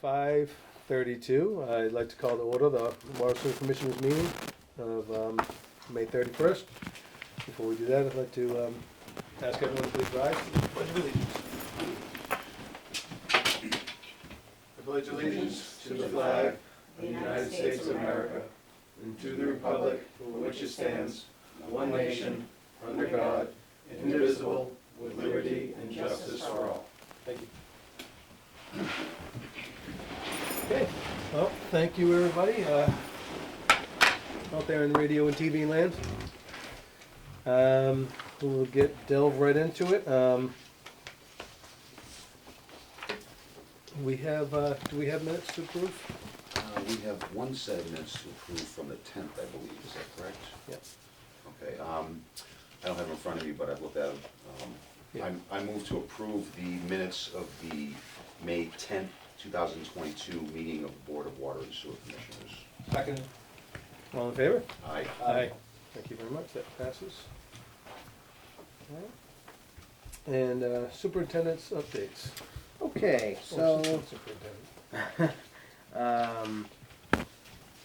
5:32. I'd like to call to order the Water Sewer Commissioners meeting of May 31st. Before we do that, I'd like to ask everyone to please rise. Pledge of allegiance. I pledge allegiance to the flag of the United States of America and to the republic for which it stands, one nation, under God, indivisible, with liberty and justice for all. Thank you. Okay, well, thank you everybody out there in radio and TV land. We'll delve right into it. We have, do we have minutes to approve? We have one set of minutes to approve from the 10th, I believe, is that correct? Yes. Okay, I don't have them in front of me, but I've looked at them. Yeah. I move to approve the minutes of the May 10th, 2022 meeting of the Board of Water and Sewer Commissioners. Second. All in favor? Aye. Aye. Thank you very much, that passes. All right. And superintendent's updates. Okay, Oh, so, superintendent.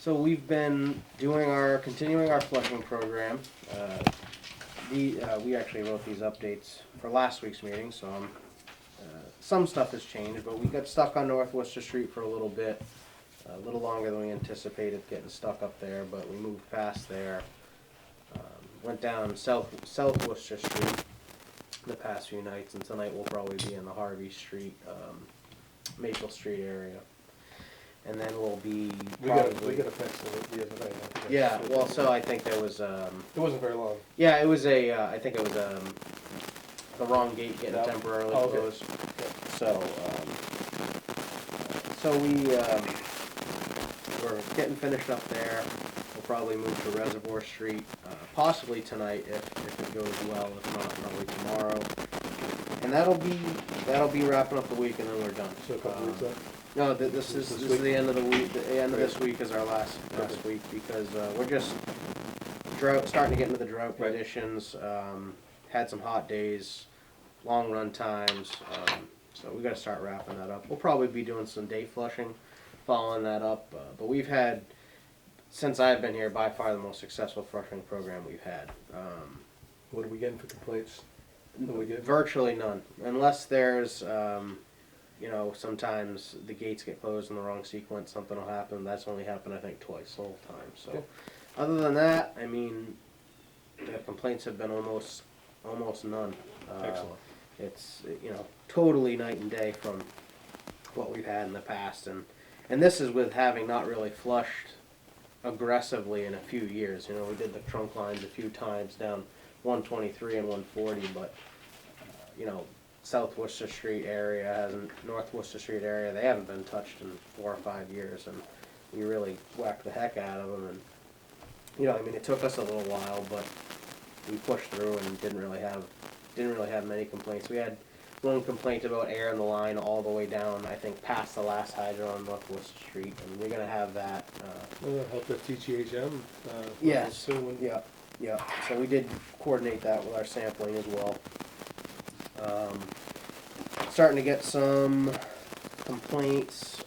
so we've been continuing our flushing program. We actually wrote these updates for last week's meeting, so some stuff has changed, but we got stuck on North Worcester Street for a little bit, a little longer than we anticipated getting stuck up there, but we moved past there. Went down South Worcester Street the past few nights, and tonight we'll probably be in the Harvey Street, Maple Street area. And then we'll be We got a fix the other day. yeah, well, so I think there was, It wasn't very long. yeah, it was I think it was, the wrong gate getting Yeah. temporarily Oh, okay. closed. So we're getting finished up there. We'll probably move to Reservoir Street, possibly tonight if it goes well, if not, probably tomorrow. And that'll be wrapping up the week and then we're done. So a couple weeks left. No, this is the end of the week. The end of this week is our last week because we're just starting to get into the drought Right. conditions. Had some hot days, long run times, so we got to start wrapping that up. We'll probably be doing some day flushing, following that up. But we've had, since I've been here, by far the most successful flushing program we've had. What are we getting for complaints? What do we get? Virtually none, unless there's, sometimes the gates get closed in the wrong sequence, something will happen. That's only happened, I think, twice the whole time. So, Okay. other than that, I mean, the complaints have been almost none. Excellent. It's totally night and day from what we've had in the past, and this is with having not really flushed aggressively in a few years. We did the trunk lines a few times down 123 and 140, but South Worcester Street area North Worcester Street area, they haven't been touched in 4 or 5 years, and we really whacked the heck out of them. And it took us a little while, but we pushed through and didn't really have many complaints. We had one complaint about air in the line all the way down, I think, past the last hydrant on North Worcester Street, and we're gonna have that. Help with TGHM. Yes. Soon. Yeah. So we did coordinate that with our sampling as well. Starting to get some complaints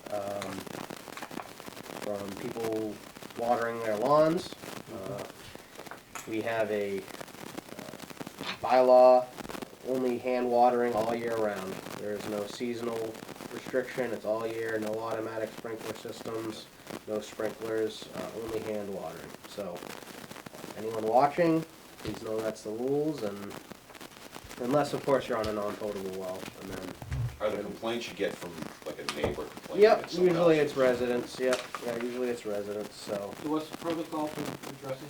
from people watering their lawns. We have a bylaw, only hand watering all year round. There's no seasonal restriction, it's all year, no automatic sprinkler systems, no sprinklers, only hand watering. So anyone watching, please know that's the rules, and unless of course you're on a non-potable well, and then. Are the complaints you get from like a neighbor complaining? Yep, that someone usually else it's is- residents, yeah, usually it's residents, so. So what's the protocol for addressing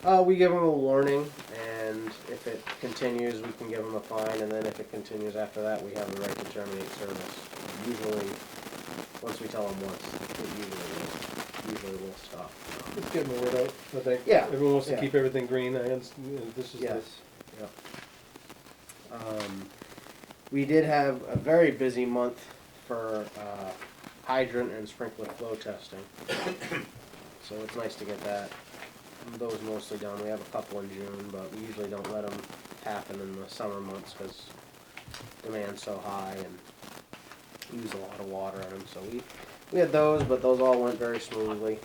those? We give them a warning, and if it continues, we can give them a fine, and then if it continues after that, we have the right to terminate service. Usually, once we tell them once, it usually will stop. It's getting the word out, I think. Yeah. Everyone wants to Yeah. keep everything green. This is Yes, yep. We did have a very busy month for hydrant and sprinkler flow testing. So it's nice to get those mostly done. We have a couple in June, but we usually don't let them happen in the summer months because demand's so high, and use a lot of water on them. So we had those, but those all went very smoothly.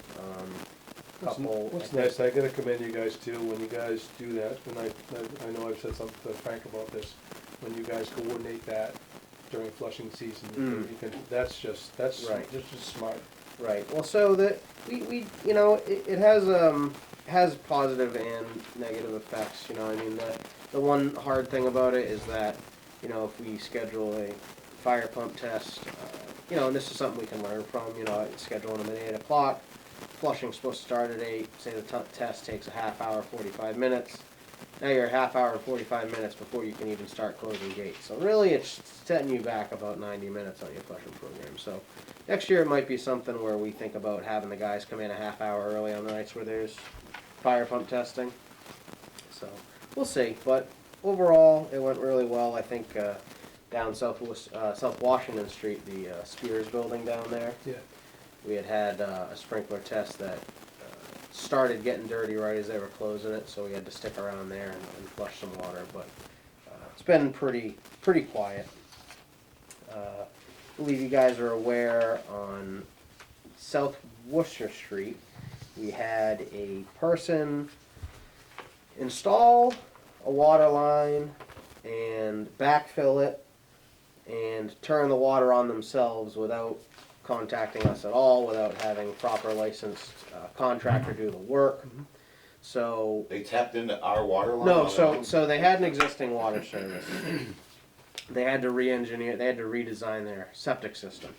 Couple. What's nice, I gotta commend you guys too, when you guys do that, and I know I've said something to Frank about this, when you guys coordinate that during flushing season, you can, that's Right. just smart. Right. Well, so we you know it has positive and negative effects. You know, I mean the one hard thing about it is that you know if we schedule a fire pump test, you know, and this is something we can learn from. You know, scheduling them at 8 o'clock. Flushing's supposed to start at 8. Say the test takes a half hour, 45 minutes. Now you're a half hour and 45 minutes before you can even start closing gates. So really it's setting you back about 90 minutes on your flushing program. So next year it might be something where we think about having the guys come in a half hour early on the nights where there's fire pump testing. So we'll see. But overall it went really well. I think down South Washington Street, the Spears building down there, Yeah. we had a sprinkler test that started getting dirty right as they were closing it, so we had to stick around there and flush some water. But it's been pretty quiet. I believe you guys are aware on South Worcester Street, we had a person install a water line and backfill it and turn the water on themselves without contacting us at all, without having proper licensed contractor do the work. So They tapped into our water line? no, so they had an existing water service. They had to re-engineer, they had to redesign their septic system.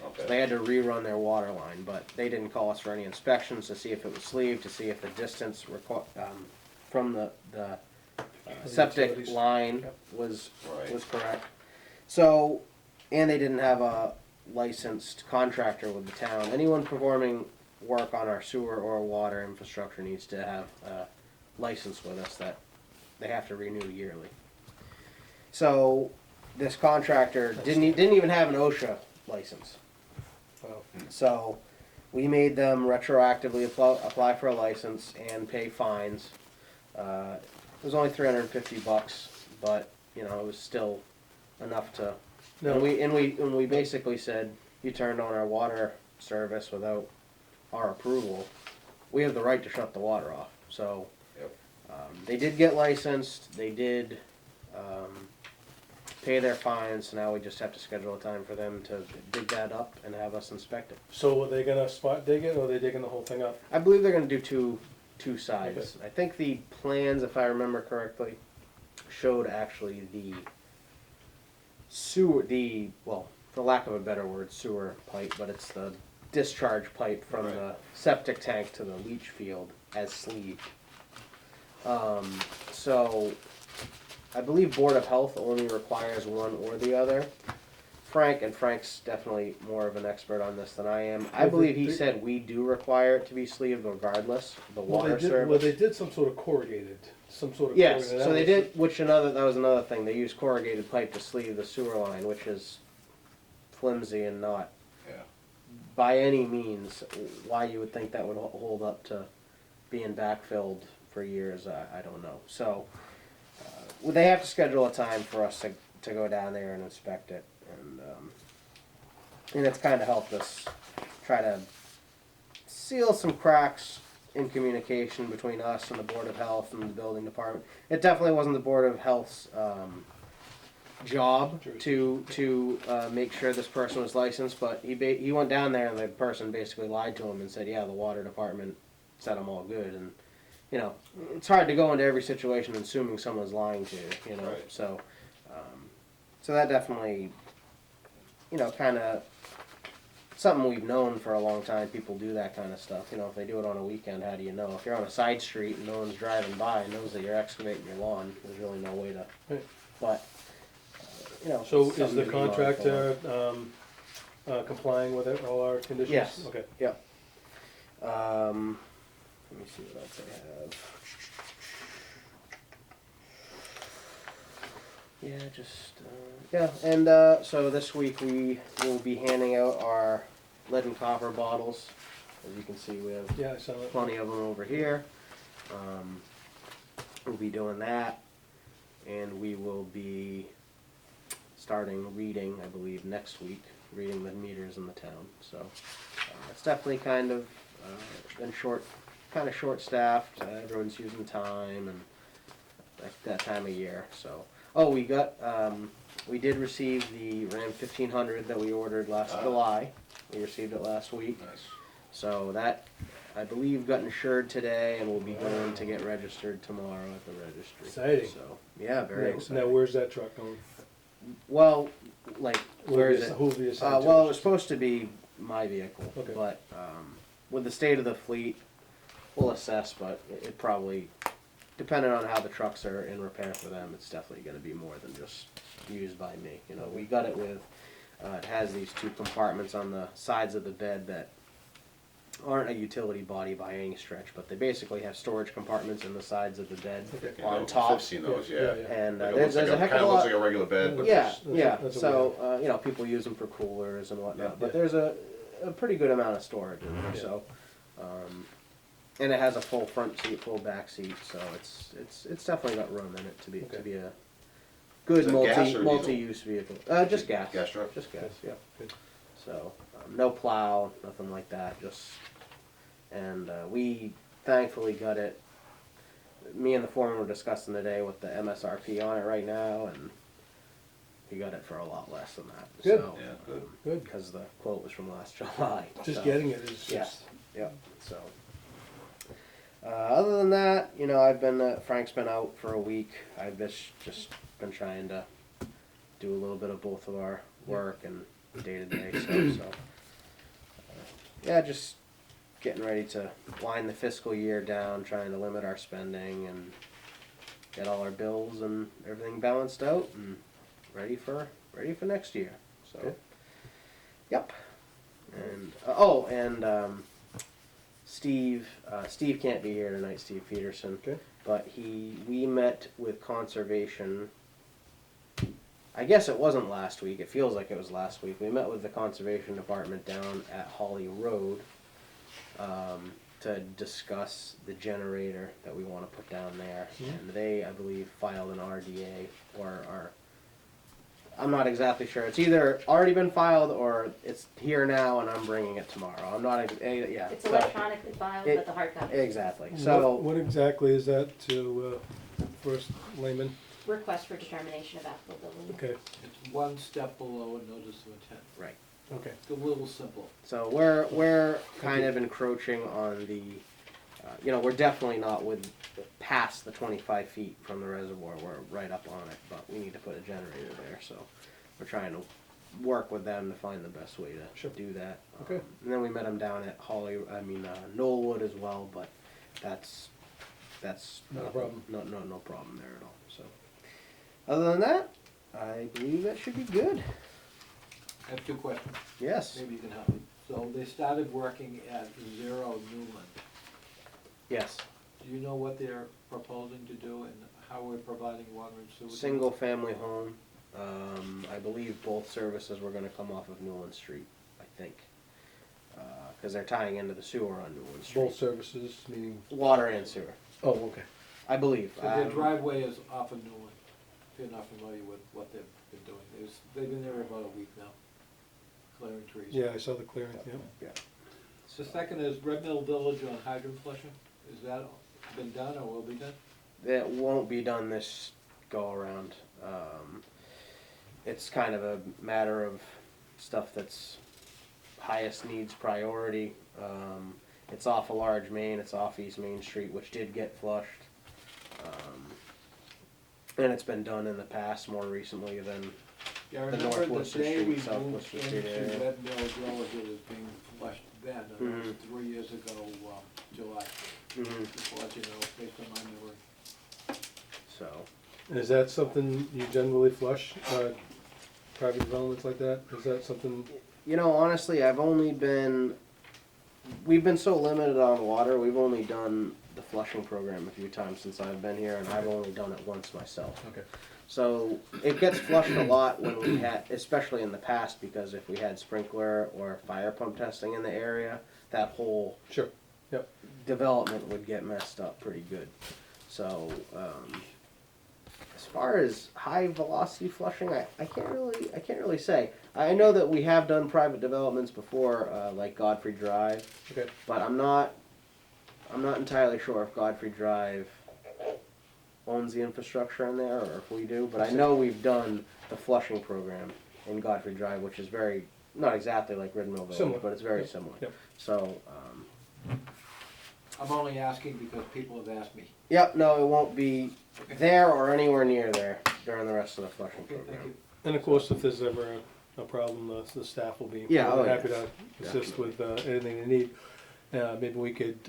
So they Okay. had to rerun their water line, but they didn't call us for any inspections to see if it was sleeved, to see if the distance from the septic utilities. line Yep. was Right. correct. So, and they didn't have a licensed contractor with the town. Anyone performing work on our sewer or water infrastructure needs to have a license with us that they have to renew yearly. So this contractor didn't even have an OSHA license. Wow. So we made them retroactively apply for a license and pay fines. It was only $350, but you know it was still enough to. No. And we basically said you turned on our water service without our approval. We have the right to shut the water off. So Yep. they did get licensed. They did pay their fines. So now we just have to schedule a time for them to dig that up and have us inspect it. So are they gonna spot dig it, or are they digging the whole thing up? I believe they're going to do two sides. I think the plans, if I remember correctly, showed actually the sewer, well, for lack of a better word, sewer pipe, but it's the discharge pipe from the septic tank to the leach field as sleeved. So I believe Board of Health only requires one or the other. Frank's definitely more of an expert on this than I am. I Well, believe he they- said we do require it to be sleeved regardless of the water service. Well, they did some sort of corrugated, Yes, corrugated. so they did, that was another thing, they used corrugated pipe to sleeve the sewer line, which is flimsy and not Yeah. by any means why you would think that would hold up to being backfilled for years, I don't know. So, they have to schedule a time for us to go down there and inspect it, and it's kinda helped us try to seal some cracks in communication between us and the Board of Health and the building department. It definitely wasn't the Board of Health's job to make sure this person was licensed, but he went down there and the person basically lied to him and said, yeah, the water department said I'm all good. And you know, it's hard to go into every situation assuming someone's lying to you, you know. Right. So that definitely, you know, kind of something we've known for a long time. People do that kind of stuff. You know, if they do it on a weekend, how do you know? If you're on a side street and no one's driving by and knows that you're excavating your lawn, there's really no way to. Right. But you know. So is something the to be mindful of. contractor complying with all our conditions? Yes. Okay. Yep. Let me see what else I have. Yeah, just and so this week we will be handing out our lead and copper bottles. As you can see, we have Yeah, I saw that. plenty of them over here. We'll be doing that, and we will be starting reading, I believe, next week. reading the meters in the town. So it's definitely kind of been kind of short-staffed. Everyone's using time and that time of year. So we did receive the Ram 1500 that we ordered last July. We received it last week. Nice. So that, I believe, got insured today and will be going to get registered tomorrow at the registry. Exciting. So, yeah, very exciting. Now, where's that truck going? Well, like, where is it? Who'll be assigned to Well, it? it was supposed to be my vehicle, Okay. but with the state of the fleet, we'll assess, but it probably, depending on how the trucks are in repair for them, it's definitely gonna be more than just used by me. You know, we got it with, it has these two compartments on the sides of the bed that aren't a utility body by any stretch, but they basically have storage compartments in the sides of the bed Okay. on I've top. seen those, Yeah, yeah. yeah. And Like it there's looks a like heck of kind a of looks lot. like a regular bed, but Yeah, there's- yeah. that's a So you know, people use them for coolers and whatnot, Yeah. but Yeah. there's a pretty good amount of storage in there. Yeah. So, and it has a full front seat, full back seat, so it's definitely got room in it to Okay. be a good Is it gas or diesel? multi-use vehicle. Just gas. Gas truck? Just gas. Yeah. Good. So no plow, nothing like that. And we thankfully got it. Me and the foreman were discussing today with the MSRP on it right now, and we got it for a lot less than that. Good. So, Yeah, good. Good. because the quote was from last July. Just so, getting it is Yes. just, Yep. So. Other than that, you know, I've been Frank's been out for a week. I've just been trying to do a little bit of both of our work and day-to-day stuff. So, yeah, just getting ready to wind the fiscal year down, trying to limit our spending and get all our bills and everything balanced out and ready for next year. So, Okay. yep. And Steve can't be here tonight, Steve Peterson. okay, But we met with conservation. I guess it wasn't last week. It feels like it was last week. We met with the conservation department down at Holly Road to discuss the generator that we want to put down there. And they, I believe, filed an RDA or I'm not exactly sure. It's either already been filed or it's here now and I'm bringing it tomorrow. I'm not, yeah. It's so- electronically filed, it- but the hard copy. Exactly. So, what exactly is that to, first layman? Request for determination of applicability. Okay, It's one step below a notice of intent. right. okay, It's a little simple. So we're kind of encroaching on the, you know, we're definitely not past the 25 feet from the reservoir. We're right up on it, but we need to put a generator there. So we're trying to work with them to find the best way to Sure. do that. Okay. And then we met them down at Knollwood as well, but that's Not a problem. No problem there at all. So other than that, I believe that should be good. I have two questions. Yes. Maybe you can help me. So they started working at Zero Newland. Yes. Do you know what they're proposing to do and how we're providing water and sewer? Single family home. I believe both services were gonna come off of Newland Street, I think. Cause they're tying into the sewer on Newland Street. both services, meaning, Water and sewer, oh, okay, I believe. So their driveway is off of Newland, if you're not familiar with what they've been doing. They've been there about a week now, clearing trees. yeah, I saw the clearing, yeah. Yeah. The second is Red Mill Village on hydrant flushing. Is that been done or will be done? It won't be done this go around. It's kind of a matter of stuff that's highest needs priority. It's off a large main, it's off East Main Street, which did get flushed. And it's been done in the past more recently than, Yeah, I The remember North the Worcester day Street, we South moved Worcester Street into area. Red Mill Village, it was being flushed then, and that was Mhm. 3 years ago, July. Just to let you know, based on my memory. so. And is that something you generally flush, private developments like that? Is that something, You know, honestly, we've been so limited on water, we've only done the flushing program a few times since I've been here, and I've only done it once myself. okay, So it gets flushed a lot when we had, especially in the past, because if we had sprinkler or fire pump testing in the area, that whole sure, yep, development would get messed up pretty good. So, as far as high velocity flushing, I can't really say. I know that we have done private developments before, like Godfrey Drive, Okay. but I'm not entirely sure if Godfrey Drive owns the infrastructure in there, or if we do, but I know we've done the flushing program in Godfrey Drive, which is not exactly like Riddenville Village, Similar. but it's very Yep. similar. Yep. So, I'm only asking because people have asked me. yep, no, it won't be there or anywhere near there during the rest of the flushing Okay, thank program. you. And of course, if there's ever a problem, the staff will be Yeah, more than oh, happy yes. to assist with anything they need. Maybe we could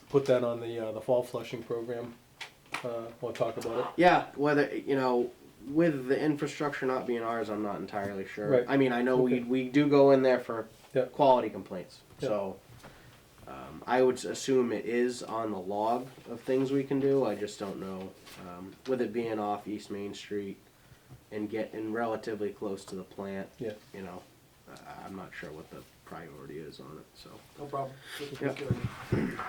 put that on the fall flushing program, or talk about it. Yeah, whether, with the infrastructure not being ours, I'm not entirely sure. Right. I mean, I know Okay. we do go in there for Yeah. quality complaints, Yeah. so I would assume it is on the log of things we can do. I just don't know. With it being off East Main Street and getting relatively close to the plant, Yeah. I'm not sure what the priority is on it. So No problem. Just Yeah. take care of it.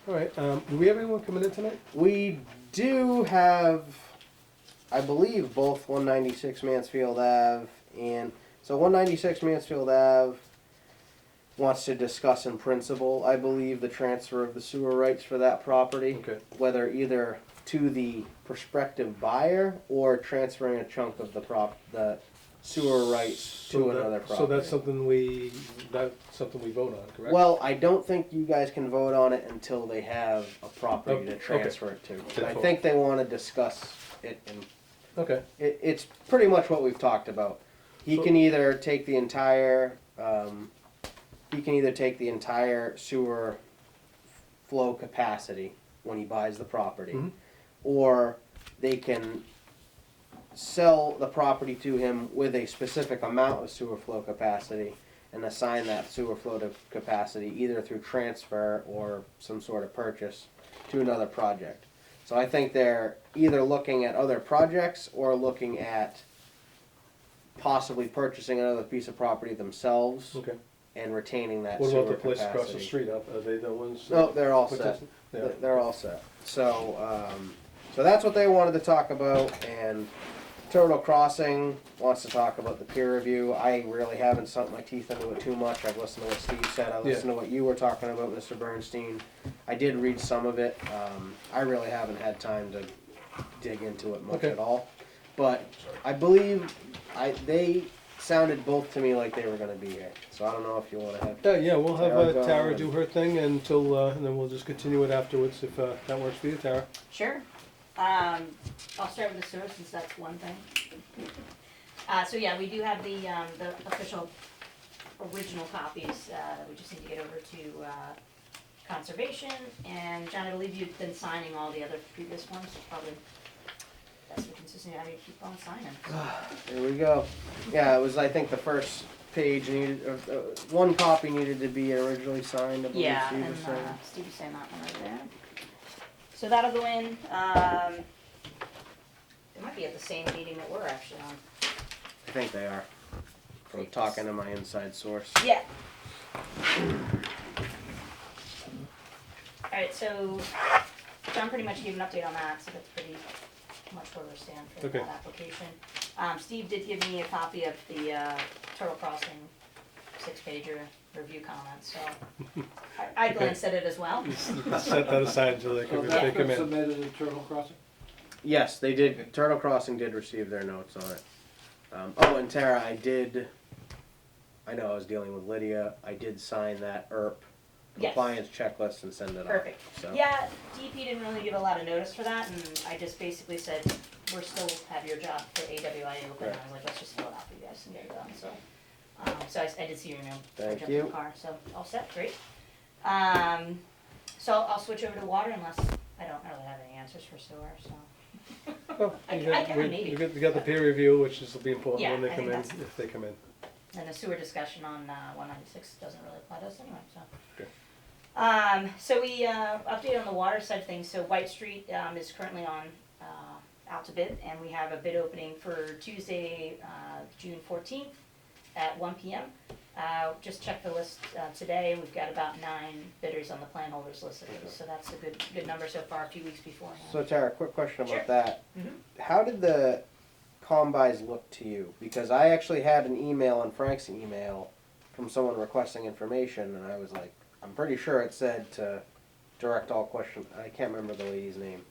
All right, do we have anyone coming in tonight? we do have, I believe, both 196 Mansfield Ave and 196 Mansfield Ave wants to discuss in principle, I believe, the transfer of the sewer rights for that property, Okay. whether either to the prospective buyer or transferring a chunk of the sewer rights to another property. So that's something we vote on, correct? Well, I don't think you guys can vote on it until they have a property to Okay. transfer it to. That's I all. think they want to discuss it, and Okay, it's pretty much what we've talked about. He So- can either take the entire, sewer flow capacity when he buys the property, Mhm. or they can sell the property to him with a specific amount of sewer flow capacity and assign that sewer flow to capacity either through transfer or some sort of purchase to another project. So I think they're either looking at other projects or looking at possibly purchasing another piece of property themselves okay. and retaining that What sewer about the place capacity. across the street? Are they the ones? No, they're all set. potential- Yeah. They're all set. So, so that's what they wanted to talk about, and Turtle Crossing wants to talk about the peer review. I really haven't sunk my teeth into it too much. I've listened to what Steve said. I listened to what you were talking about, Mr. Bernstein. I did read some of it. I really haven't had time to dig into it much Okay. at all. But I believe they sounded both to me like they were going to be here. So I don't know if you want to have. Yeah, we'll have Tara go Tara and- do her thing until, and then we'll just continue it afterwards if that works for you, Tara. Sure. I'll start with the sewer since that's one thing. So yeah, we do have the official original copies, we just need to get over to, conservation, and John, I believe you've been signing all the other previous ones, probably that's for consistency, how do you keep on signing? There we go. Yeah, it was, I think, the first page needed, one copy needed to be originally signed, I believe Yeah, Steve and, was saying. Steve was saying that one right there. So that'll go in, it might be at the same meeting that we're actually on. I think they are, from talking to my inside source. Yeah. Alright, so John pretty much gave an update on that, so that's pretty much where we stand for Okay. that application. Steve did give me a copy of the Turtle Crossing 6-pager review comments, so I glanced at it as well. Set that aside until they So come that's been in. submitted to Turtle Crossing? Yes, they did, Turtle Crossing did receive their notes on it. Oh, and Tara, I know I was dealing with Lydia, I did sign that ERP Yes. compliance checklist and send it off. Perfect. So. Yeah, DP didn't really give a lot of notice for that, and I just basically said, we're still have your job for AWI open, and I was like, let's just fill it out for you guys and get it done, so. So I did see your email. I Thank jumped in you. the car, so all set, great. So I'll switch over to water unless, I don't really have any answers for sewer, so. Well, I you got- maybe. You got the peer review, which is will be important Yeah, when they I come think in, that's- if they come in. And the sewer discussion on 196 doesn't really apply to us anyway, so. Okay. So we updated on the water side of things. So White Street is currently on out to bid, and we have a bid opening for Tuesday, June 14th at 1 p.m. Just checked the list today. We've got about 9 bidders on the plan holders list, so that's a good number so far. A few weeks beforehand. So Tara, quick question Sure. about that. Mhm. How did the combis look to you? Because I actually had an email on Frank's email from someone requesting information, and I was like, I'm pretty sure it said to direct all questions. I can't remember the lady's name.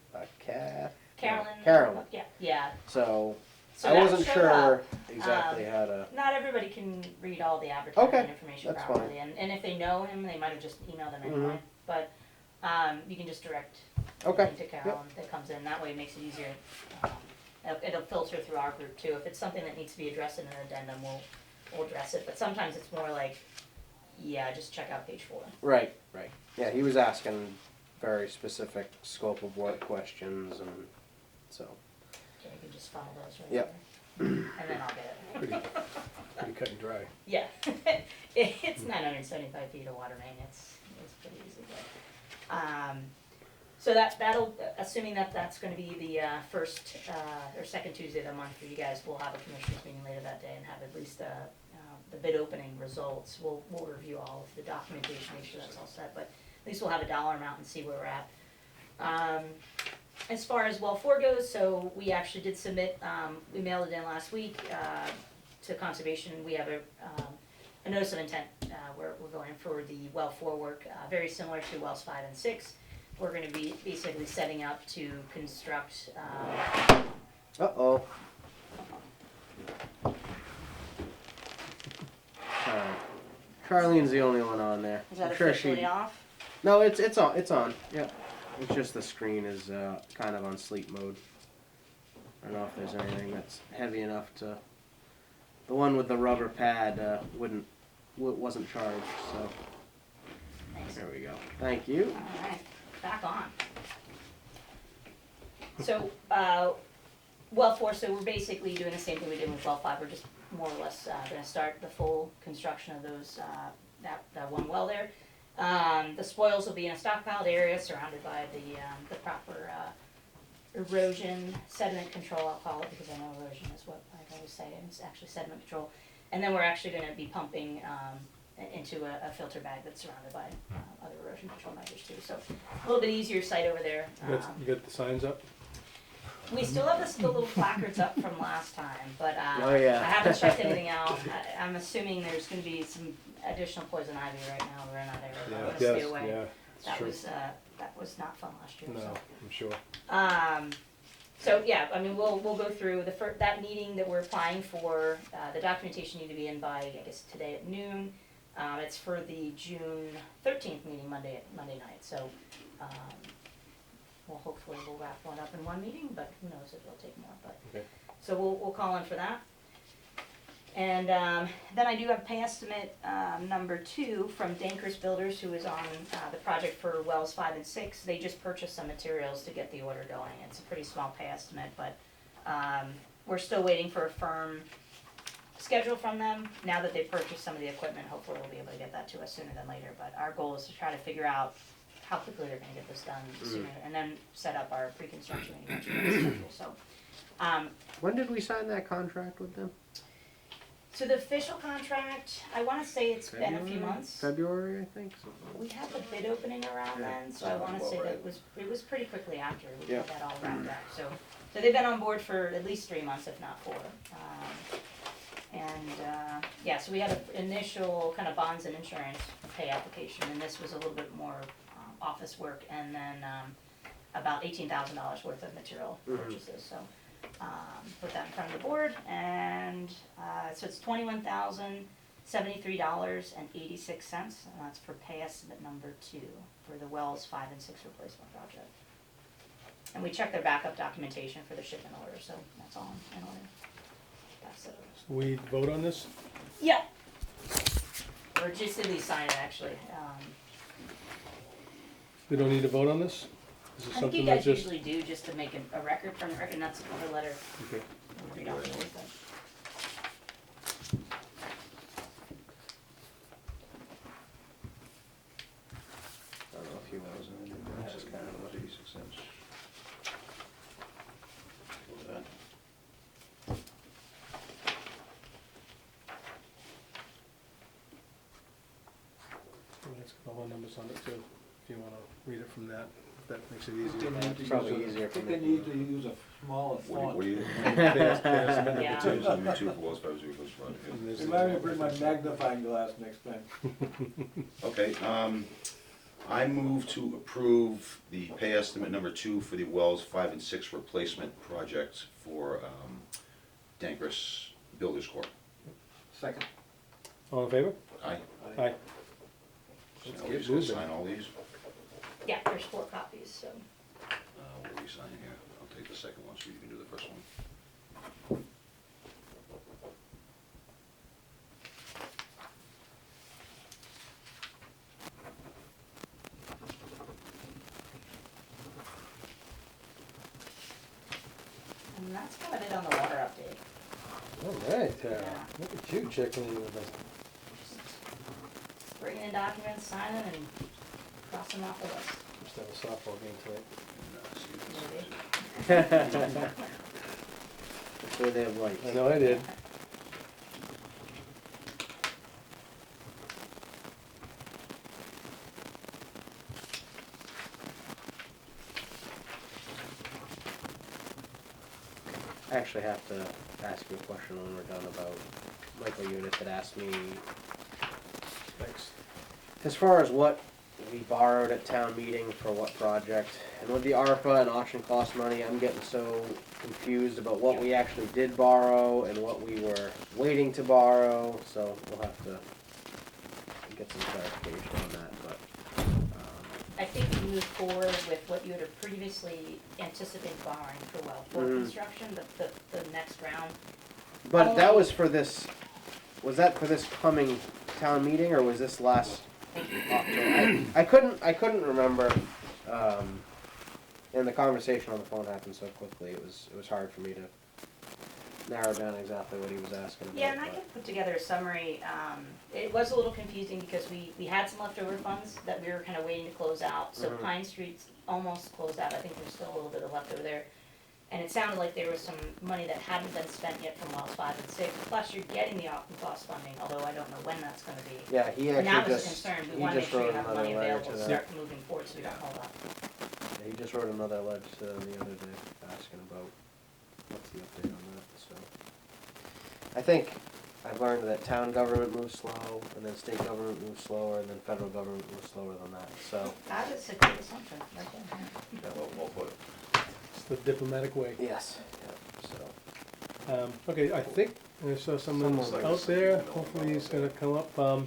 Carolyn? Carolyn. Yeah. So So I that wasn't showed sure up. exactly how to. Not everybody can read all the advertising Okay, information that's properly, and if they know him, they might have just emailed him anyway. But you can just direct Okay. anything to Carolyn that comes in. That way it makes it easier. It'll filter through our group too. If it's something that needs to be addressed in an addendum, we'll address it. But sometimes it's more like, yeah, just check out page 4. Right. Yeah, he was asking very specific scope of work questions, and so. Okay, you can just follow those right Yep. there. And then I'll get it. Pretty cut and dry. Yeah, it's 975 feet of water main, it's pretty easy, but, so that'll, assuming that's gonna be the, first, or second Tuesday of the month for you guys, we'll have a commissioners meeting later that day and have at least, the bid opening results. We'll review all of the documentation, make sure that's all set, but at least we'll have a dollar amount and see where we're at. As far as well 4 goes, so we actually did submit, we mailed it in last week, to conservation. We have a notice of intent, we're going for the well 4 work, very similar to wells 5 and 6. We're gonna be basically setting up to construct, Uh-oh. Charlene's the only one on there. is that I'm sure officially off? No, it's on. It's on. Yep. It's just the screen is kind of on sleep mode. I don't know if there's anything that's heavy enough to. The one with the rubber pad wasn't charged, so Nice. there we go. Thank you. Alright, back on. So, well 4, so we're basically doing the same thing we did with well 5, we're just more or less gonna start the full construction of those, that one well there. The spoils will be in a stockpiled area surrounded by the proper erosion, sediment control, I'll call it, because I know erosion is what I always say, and it's actually sediment control. And then we're actually gonna be pumping into a filter bag that's surrounded by other erosion control measures too. So a little bit easier site over there. You got the signs up? We still have the little placards up from last time, but Oh, yeah. I haven't checked anything out. I'm assuming there's gonna be some additional poison ivy right now around that area, but I'm gonna stay away. Yeah, it's That true. was not fun last year, No, so. I'm sure. So yeah, I mean, we'll go through that meeting that we're applying for, the documentation need to be in by, I guess, today at noon. It's for the June 13th meeting, Monday night, so, well, hopefully we'll wrap one up in one meeting, but who knows if it'll take more, but. Okay. So we'll call in for that. And, then I do have pay estimate, number 2 from Dankers Builders, who is on, the project for wells 5 and 6. They just purchased some materials to get the order going. It's a pretty small pay estimate, but, we're still waiting for a firm schedule from them. Now that they've purchased some of the equipment, hopefully we'll be able to get that to us sooner than later. But our goal is to try to figure out how quickly they're gonna get this done sooner, and then set up our pre-construction schedule, so. When did we sign that contract with them? So the official contract, I wanna say it's been a few months. February, I think. So. We had the bid opening around Yeah. then, so I wanna say that it was pretty quickly after we Yeah. got that all wrapped up, so they've been on board for at least 3 months, if not 4. Yeah, so we had an initial kind of bonds and insurance pay application, and this was a little bit more office work, and then about $18,000 worth of material purchases, so put that in front of the board, and so it's $21,073.86, and that's for pay estimate number 2 for the wells 5 and 6 replacement project. And we checked their backup documentation for the shipment order, so that's all in order. That's it. We vote on this? Yeah. Or just at least sign it, actually. We don't need to vote on this? Is it I think you something guys that just? usually do, just to make a record from the record, and that's a cover letter. Okay. We'll read off the whole thing. I don't know if you want to. That's just kind of. 86 cents. What was that? It's got all the numbers on it too, if you wanna read it from that. that makes it I think easier. they need to use Probably a- easier I think for they me. need to use a smaller What do you? font. Yeah. And there's Remind me the- to bring my magnifying glass next time. Okay, I move to approve the pay estimate number 2 for the wells 5 and 6 replacement project for Dankers Builders Corp. Second. All in favor? Aye. Aye. So Let's now we get just gotta moving. sign all these. Yeah, there's 4 copies, so. What are we signing here? I'll take the second one so you can do the first one. And that's about it on the water update. All right, Yeah. look at you checking in with us. Just bringing in documents, signing, and crossing off the list. Just have a softball game tonight. And, see this. Maybe. That's where they have lights. I know I did. I actually have to ask you a question when we're done about Michael Udith had asked me, Thanks. as far as what we borrowed at town meeting for what project, and with the ARPA and auction cost money, I'm getting so confused about what we actually did borrow and what we were waiting to borrow, so we'll have to get some clarification on that, but, I think we moved forward with what you had previously anticipated borrowing for well field Mhm. construction, the next round. but that was for this, was that for this coming town meeting, or was this last October? I couldn't remember, and the conversation on the phone happened so quickly, it was hard for me to narrow down exactly what he was asking about. Yeah, and I but- can put together a summary. It was a little confusing because we had some leftover funds that we were kind of waiting to close out. So Mhm. Pine Street's almost closed out. I think there's still a little bit of left over there. And it sounded like there was some money that hadn't been spent yet from wells 5 and 6. Plus you're getting the option cost funding, although I don't know when that's gonna be. Yeah, he And that actually was a just, concern. We he wanna make just sure you wrote have another money letter available to to them. start moving forward so we don't hold up. He just wrote another letter to them the other day asking about what's the update on that, so. I think I've learned that town government moves slow, and then state government moves slower, and then federal government moves slower than that, so. That is a good assumption, right there. Yeah, well put. It's the diplomatic way. Yes, yeah, so. Okay, I think I saw someone Someone- out there, hopefully he's gonna come up. There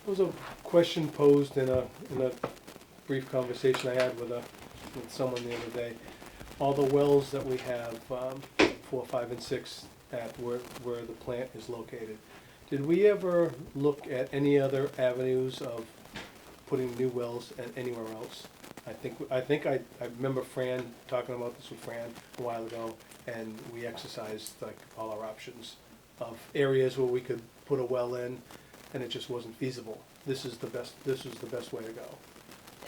was a question posed in a brief conversation I had with someone the other day. All the wells that we have, 4, 5, and 6 at where the plant is located. Did we ever look at any other avenues of putting new wells at anywhere else? I think I remember Fran talking about this with Fran a while ago, and we exercised like all our options of areas where we could put a well in, and it just wasn't feasible. This is the best way to go.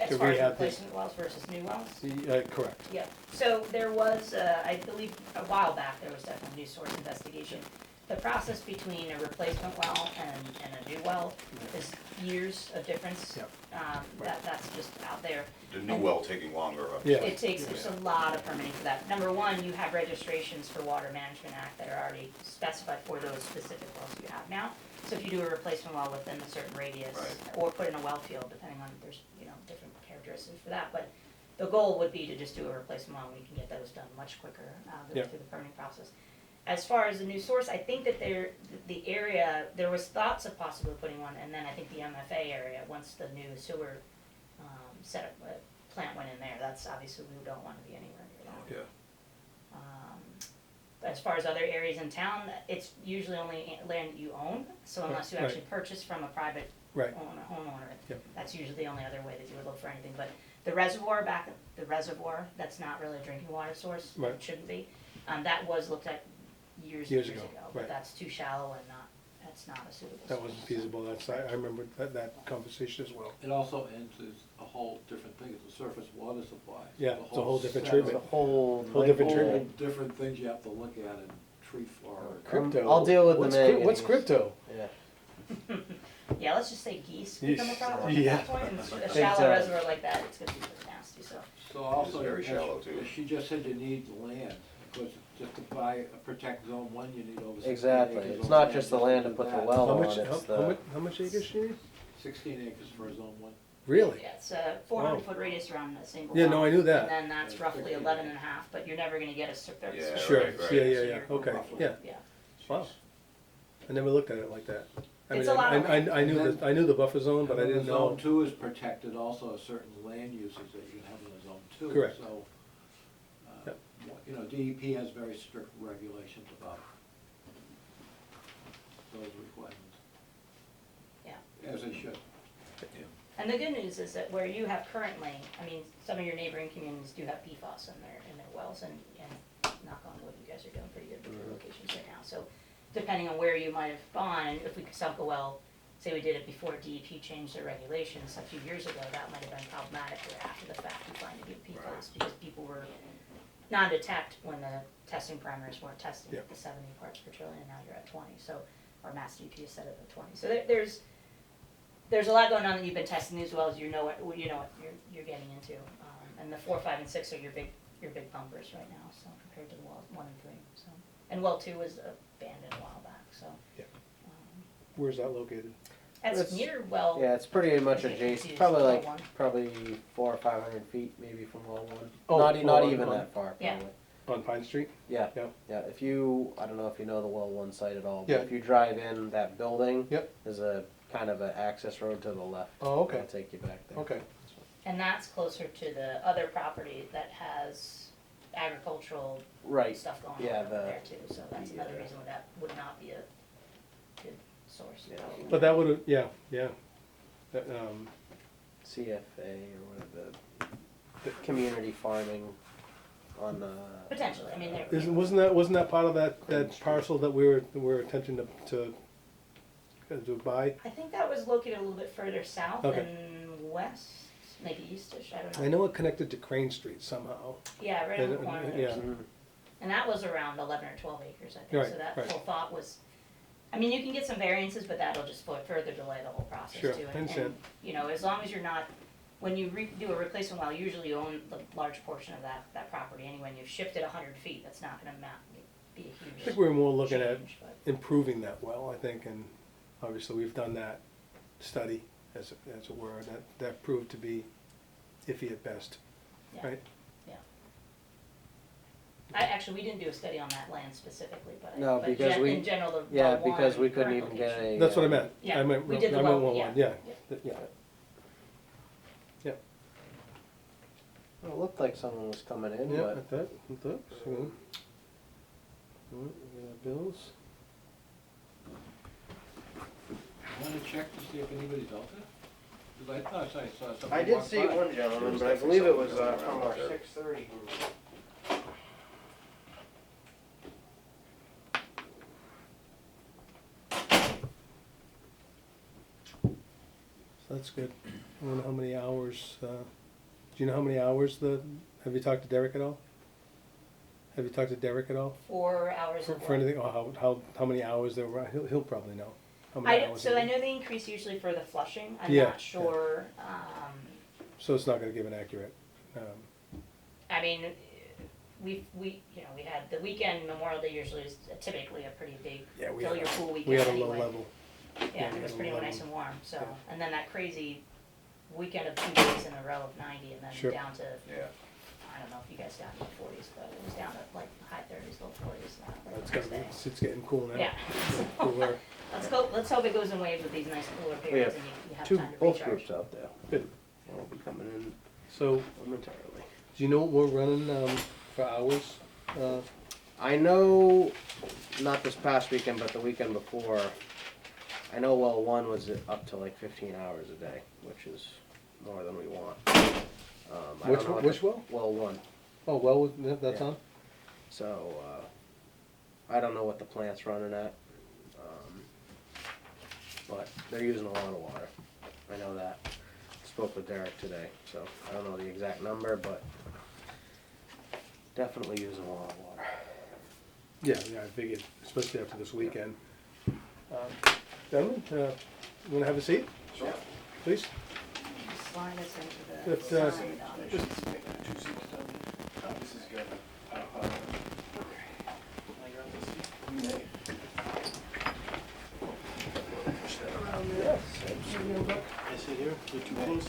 As To far as rehab this. replacement wells versus new wells? Correct. Yeah, so there was, I believe, a while back, there was definitely a new source investigation. The process between a replacement well and a new well is years of difference. Yep. That's just out there. The new well taking longer. Yeah. It takes, there's a lot of permitting for that. Number one, you have registrations for Water Management Act that are already specified for those specific wells you have now. So if you do a replacement well within a certain radius, Right. or put in a well field, depending on, there's, different characteristics for that, but the goal would be to just do a replacement well, and we can get those done much quicker, Yeah. through the permitting process. As far as the new source, I think that the area, there was thoughts of possibly putting one, and then I think the MFA area, once the new sewer, setup, plant went in there, that's obviously, we don't wanna be anywhere near that. Yeah. But as far as other areas in town, it's usually only land that you own, so unless you Right. actually purchase from a private Right. homeowner, Yep. that's usually the only other way that you would look for anything, but the reservoir, that's not really a drinking water source, Right. it shouldn't be. That was looked at years Years ago, ago, but right. that's too shallow and that's not a suitable source. That wasn't feasible. I remember that conversation as well. It also enters a whole different thing, it's a surface water supply. So Yeah, the it's a whole different set of- treatment. The whole. Whole different whole- treatment. Different things you have to look at and treat for. Crypto. I'll deal with the What's manganese. What's crypto? Yeah, let's just say geese become a Yeesh. problem at Yeah. that point, and a Big shallow time. reservoir like that, it's gonna be pretty So also, very shallow, too. she just said you need land, because just to protect zone one, you need over 16 Exactly, acres it's of not just the to land to do put the that. well How on, much, it's how much acres do you need? 16 acres for zone one. Really? Yeah, it's a 400-foot radius around a single well. Yeah, no, I knew that. And then that's roughly 11 and a half, but you're never gonna get a Yeah, Sure, right, right. yeah, okay, yeah, Yeah. wow. I never looked at it like that. I It's mean, a lot of land. I knew the buffer zone, but I And then didn't the know. Zone two is protected also, certain land uses that you can have in the zone two. Correct. So, Yep. you know, DEP has very strict regulations about those requirements. Yeah. As they should. And the good news is that where you have currently, I mean, some of your neighboring communities do have PFAS in their wells, and knock on wood, you guys are doing pretty good with your locations right now. So depending on where you might have gone, and if we could sunk a well, say we did it before DEP changed their regulations a few years ago, that might have been problematic, where after the fact we find it be PFAS, because people were non-detect when the testing parameters weren't testing at the 70 parts per trillion, and now you're at 20, so, our Mass DEP is set at the 20. So there's a lot going on that you've been testing these wells, you know what you're getting into. And the 4, 5, and 6 are your big bumpers right now, so compared to the wells 1 and 3, so. And well 2 was abandoned a while back, so. Yeah. um, Where's that located? That's It's- near well. Yeah, it's pretty much Get adjacent, confused, probably well like, one. probably 400 or 500 feet maybe from well one. Oh, Not on- even on- that far, Yeah. probably. On Pine Street? Yeah, Yeah. yeah, if you, I don't know if you know the well one site at all, Yeah. but if you drive in that building, Yep. there's a kind of an access road to the left. Oh, okay, That'll take you back there. okay. And that's closer to the other property that has agricultural Right, stuff going yeah, on over the- there too, so that's another the, reason why that would not be a good source. Yeah. But that would've, yeah. That, CFA or whatever, the community farming on Potentially, I mean, there. wasn't that part of that Green Street. parcel that we were attempting to buy? I think that was located a little bit further south Okay. and west, maybe eastish, I don't know. I know it connected to Crane Street somehow. Yeah, right on the And, corner yeah. there. Mhm. And that was around 11 or 12 acres, I think, so Right, that right. whole thought was, I mean, you can get some variances, but that'll just further delay the whole process Sure, too. I understand. You know, as long as you're not, when you do a replacement well, you usually own the large portion of that property anyway, and you've shifted 100 feet, that's not gonna be a huge I think we were more looking at change, but- improving that well, I think, and obviously we've done that study, as it were, that proved to be iffy at best, Yeah. right? Actually, we didn't do a study on that land specifically, but. No, but because we- in general, the Yeah, Warren because we couldn't current even get location. a. That's what I meant. Yeah, I meant, we did the I meant well, one, yeah. yeah, Yeah. yeah. Well, it looked like someone was coming in, Yeah, but I thought, so. We got bills. Wanna check to see if anybody's out there? 'Cause I thought I saw something. I did walk see by. one gentleman, was but I definitely believe it was something going from on our out there. 6:30 group. So that's good. I wonder how many hours, do you know how many hours have you talked to Derek at all? Have you talked to Derek at all? 4 hours of For work. anything, or how many hours there were, he'll probably know. How I many don't, hours so it I is. know they increase usually for the flushing, I'm Yeah, not sure, So it's not gonna give an accurate, I mean, we, you know, we had, the weekend, Memorial Day usually is typically a pretty big yeah, we fill had, your pool weekend we had a anyway. low level. Yeah, we it was had a pretty low nice level. and warm, so, Yeah. and then that crazy weekend of 2 days in a row of 90 and Sure. then down to, Yeah. I don't know if you guys down to the 40s, but it was down to like high 30s, low 40s now. like It's the gonna next be, it's getting cool now. Yeah. Cooler. Let's hope it goes in waves with these nice cooler We periods have and you have two, time to both recharge. groups out there. Good. They'll be coming in So, momentarily. do you know what we're running, for hours? I know, not this past weekend, but the weekend before, I know well one was up to like 15 hours a day, which is more than we want. I Which don't know one- what which the- well? Well one. Oh, well, that's Yeah. on? So, I don't know what the plant's running at, but they're using a lot of water. I know that. Spoke with Derek today, so I don't know the exact number, but definitely using a lot of water. Yeah, I figured, especially after this weekend. Gentlemen, wanna have a seat, Sure. please? line is into It's, the uh, sign on it. This is good. I grab this? You may. Push that around there. Yes. I sit here, you're too close.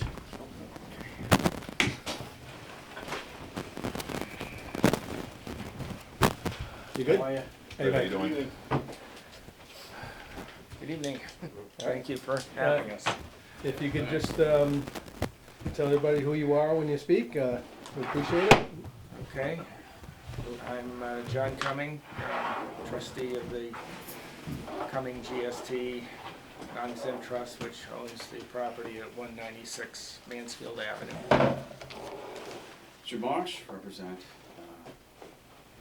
You good? How are you? Hey, How Mike. you doing? Good evening. Thank you for having us. If you could just tell everybody who you are when you speak, we appreciate it. Okay. I'm John Cumming, trustee of the Cumming GST Non-Exempt Trust, which owns the property at 196 Mansfield Avenue. Jim Marsh, represent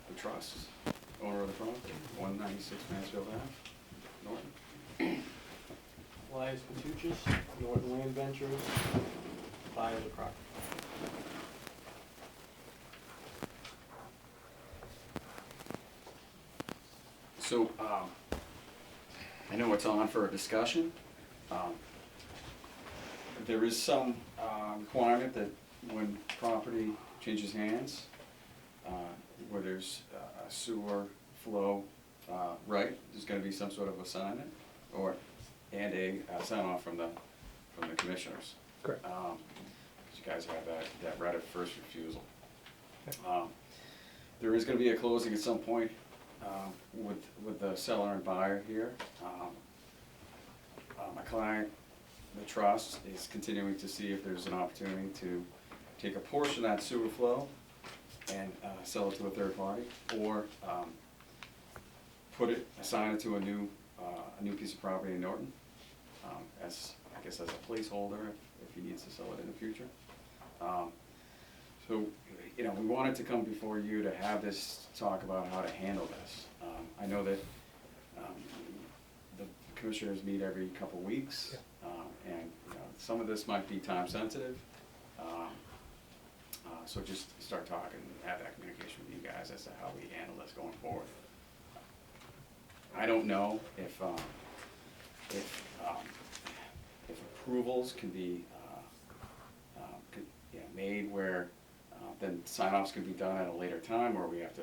the trust, owner of the property, 196 Mansfield Ave, Norton. Elias Patuchis, Norton Land Ventures, buyer of the property. So, I know it's on for a discussion. There is some requirement that when property changes hands, where there's a sewer flow right, there's gonna be some sort of assignment, and a sign off from the commissioners. Correct. 'Cause you guys have that right of first refusal. There is gonna be a closing at some point with the seller and buyer here. My client, the trust, is continuing to see if there's an opportunity to take a portion of that sewer flow and sell it to a third party, or assign it to a new piece of property in Norton, as, I guess, as a placeholder if he needs to sell it in the future. So, you know, we wanted to come before you to have this talk about how to handle this. I know that the commissioners meet every couple weeks, and, you know, some of this might be time sensitive. So just start talking, have that communication with you guys as to how we handle this going forward. I don't know if approvals can be made where then sign-offs can be done at a later time, or we have to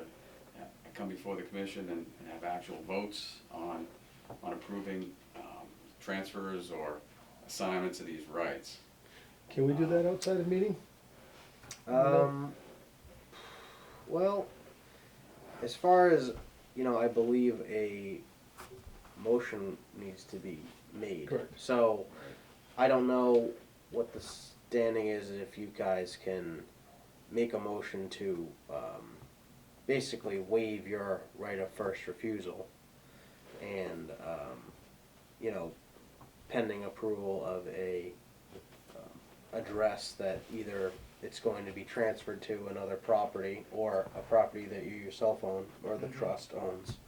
come before the commission and have actual votes on approving transfers or assignments of these rights. Can we do that outside of meeting? Well, as far as, I believe a motion needs to be made. Correct. So, I don't know what the standing is, if you guys can make a motion to, basically waive your right of first refusal, and, pending approval of a address that either it's going to be transferred to another property, or a property that you yourself own, or the trust owns,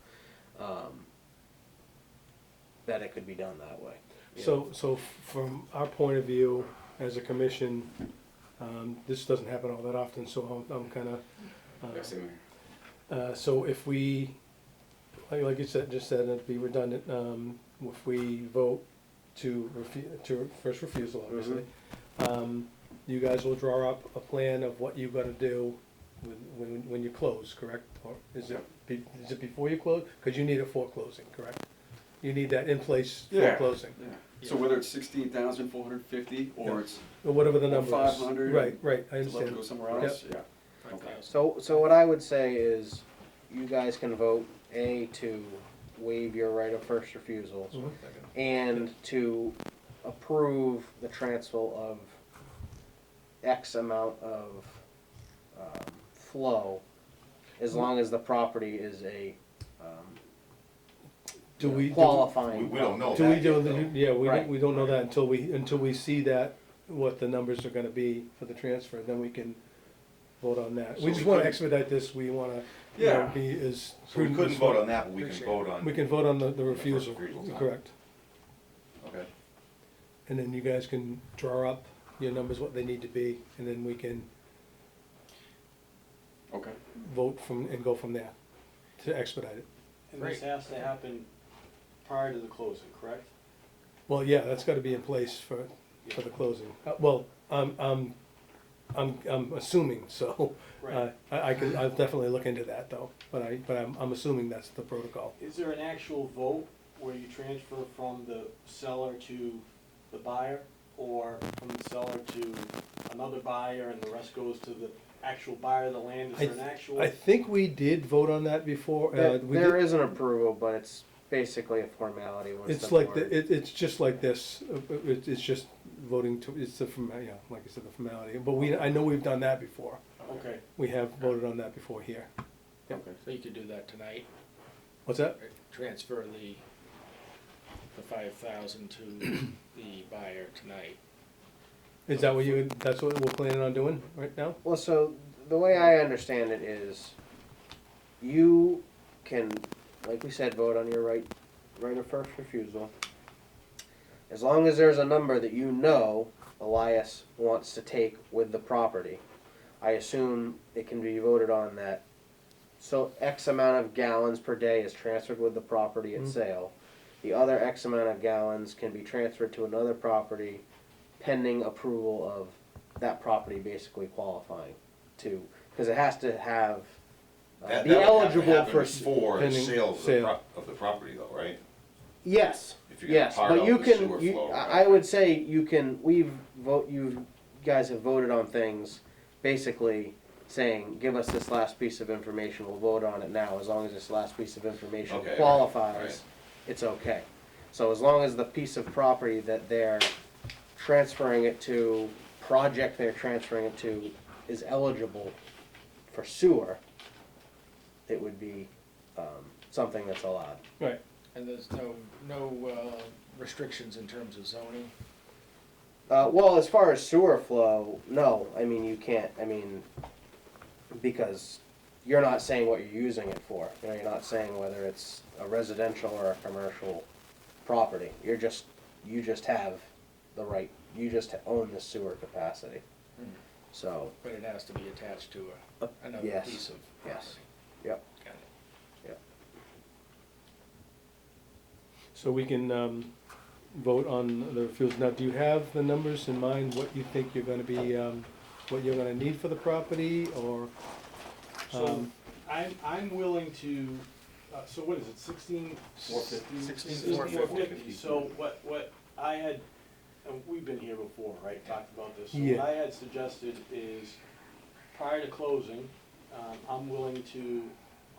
that it could be done that way. So from our point of view, as a commission, this doesn't happen all that often, so I'm kinda, Yes, Mayor. so if we, like you said, just said, and to be redundant, if we vote to first refusal, obviously, you guys will draw up a plan of what you gotta do when you close, correct? Or is it before you close? Cause you need it for closing, correct? You need that in place for Yeah. closing, Yeah. So whether it's 16,450 or it's or whatever the or number is. 500, Right, I to understand. go somewhere else, yeah. Okay. So what I would say is, you guys can vote, to waive your right of first refusal, Mhm. and to approve the transfer of X amount of flow, as long as the property is a Do we, qualifying. We don't know do we that do, yet, though. yeah, Right. we don't know that until we see that, what the numbers are gonna be for the transfer, then we can vote on that. So We just we wanna couldn't- expedite this, we wanna, Yeah. be as So we prudent couldn't as vote well. on that, but we can Appreciate vote on. We can vote on the first refusal, refusal. correct. Okay. And then you guys can draw up your numbers, what they need to be, and then we can Okay. vote and go from there to expedite it. And this has to happen prior to the closing, correct? Well, yeah, that's gotta be in place for the closing. Well, I'm assuming so. Right. I'll definitely look into that though, but I'm assuming that's the protocol. Is there an actual vote where you transfer from the seller to the buyer, or from the seller to another buyer and the rest goes to the actual buyer of the land? Is there an actual? I think we did vote on that before. There is an approval, but it's basically a formality. once It's the like, board- it's just like this, it's just voting to, it's the, yeah, like I said, the formality, but I know we've done that before. Okay, We have voted on that before here. So you could do that tonight, What's that? transfer the 5,000 to the buyer tonight. Is that that's what we're planning on doing right now? Well, so the way I understand it is, you can, like we said, vote on your right of first refusal. As long as there's a number that you know Elias wants to take with the property, I assume it can be voted on that. So X amount of gallons per day is transferred with the property at sale. The other X amount of gallons can be transferred to another property pending approval of that property basically qualifying to, because it has to have, That be would have to eligible happen for. before the pending sale sale. of the property though, right? Yes, If you're gonna yes, part but out you the can, sewer flow, right? I would say you can, you guys have voted on things basically saying, give us this last piece of information, we'll vote on it now, as long as this last piece of information Okay, right, qualifies, right. it's okay. So as long as the piece of property that they're transferring it to, project they're transferring it to is eligible for sewer, it would be, something that's allowed. Right. And there's no restrictions in terms of zoning? Well, as far as sewer flow, no, I mean, you can't, because you're not saying what you're using it for. You know, you're not saying whether it's a residential or a commercial property. You just have the right, you just own the sewer capacity. Hmm. So, But it has to be attached to another yes, piece of yes, property. yep, Got it. yep. So we can, vote on the refusal. Now, do you have the numbers in mind, what you think you're gonna be, what you're gonna need for the property, or? so I'm willing to, so what is it, 16,450? 16,450. So what I had, and we've been here before, right, talked about this. So Yeah. what I had suggested is, prior to closing, I'm willing to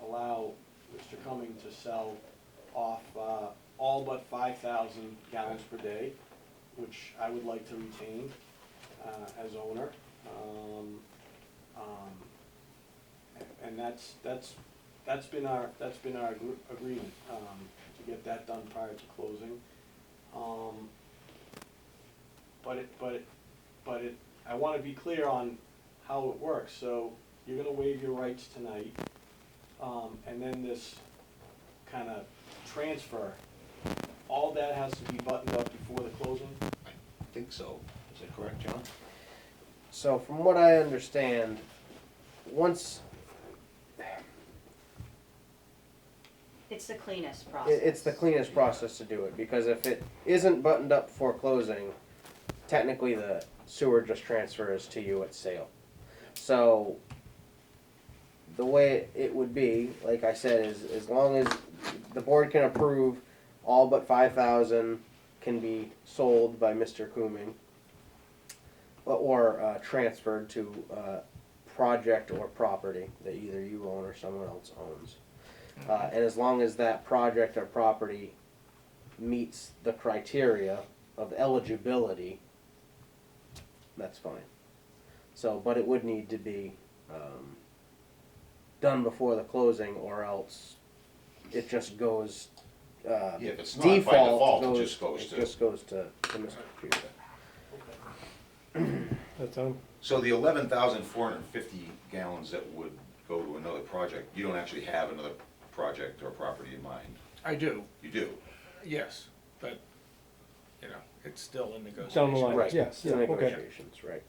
allow Mr. Cumming to sell off all but 5,000 gallons per day, which I would like to retain as owner. And that's been our agreement, to get that done prior to closing. But I wanna be clear on how it works, so you're gonna waive your rights tonight, and then this kinda transfer, all that has to be buttoned up before the closing? I think so. Is that correct, John? So from what I understand, once, It's the cleanest process. it's the cleanest process to do it, because if it isn't buttoned up before closing, technically the sewer just transfers to you at sale. So, the way it would be, like I said, is as long as the board can approve, all but 5,000 can be sold by Mr. Cooming, or transferred to project or property that either you own or someone else owns. And as long as that project or property meets the criteria of eligibility, that's fine. So, but it would need to be done before the closing, or else it just goes, Yeah, if it's not by default, it just goes it to. just goes to Mr. Computer. That's, So the 11,450 gallons that would go to another project, you don't actually have another project or property in mind? I do, You do? yes, but, it's still in negotiation. down the line, Right, yes, the yeah, okay. negotiations, right.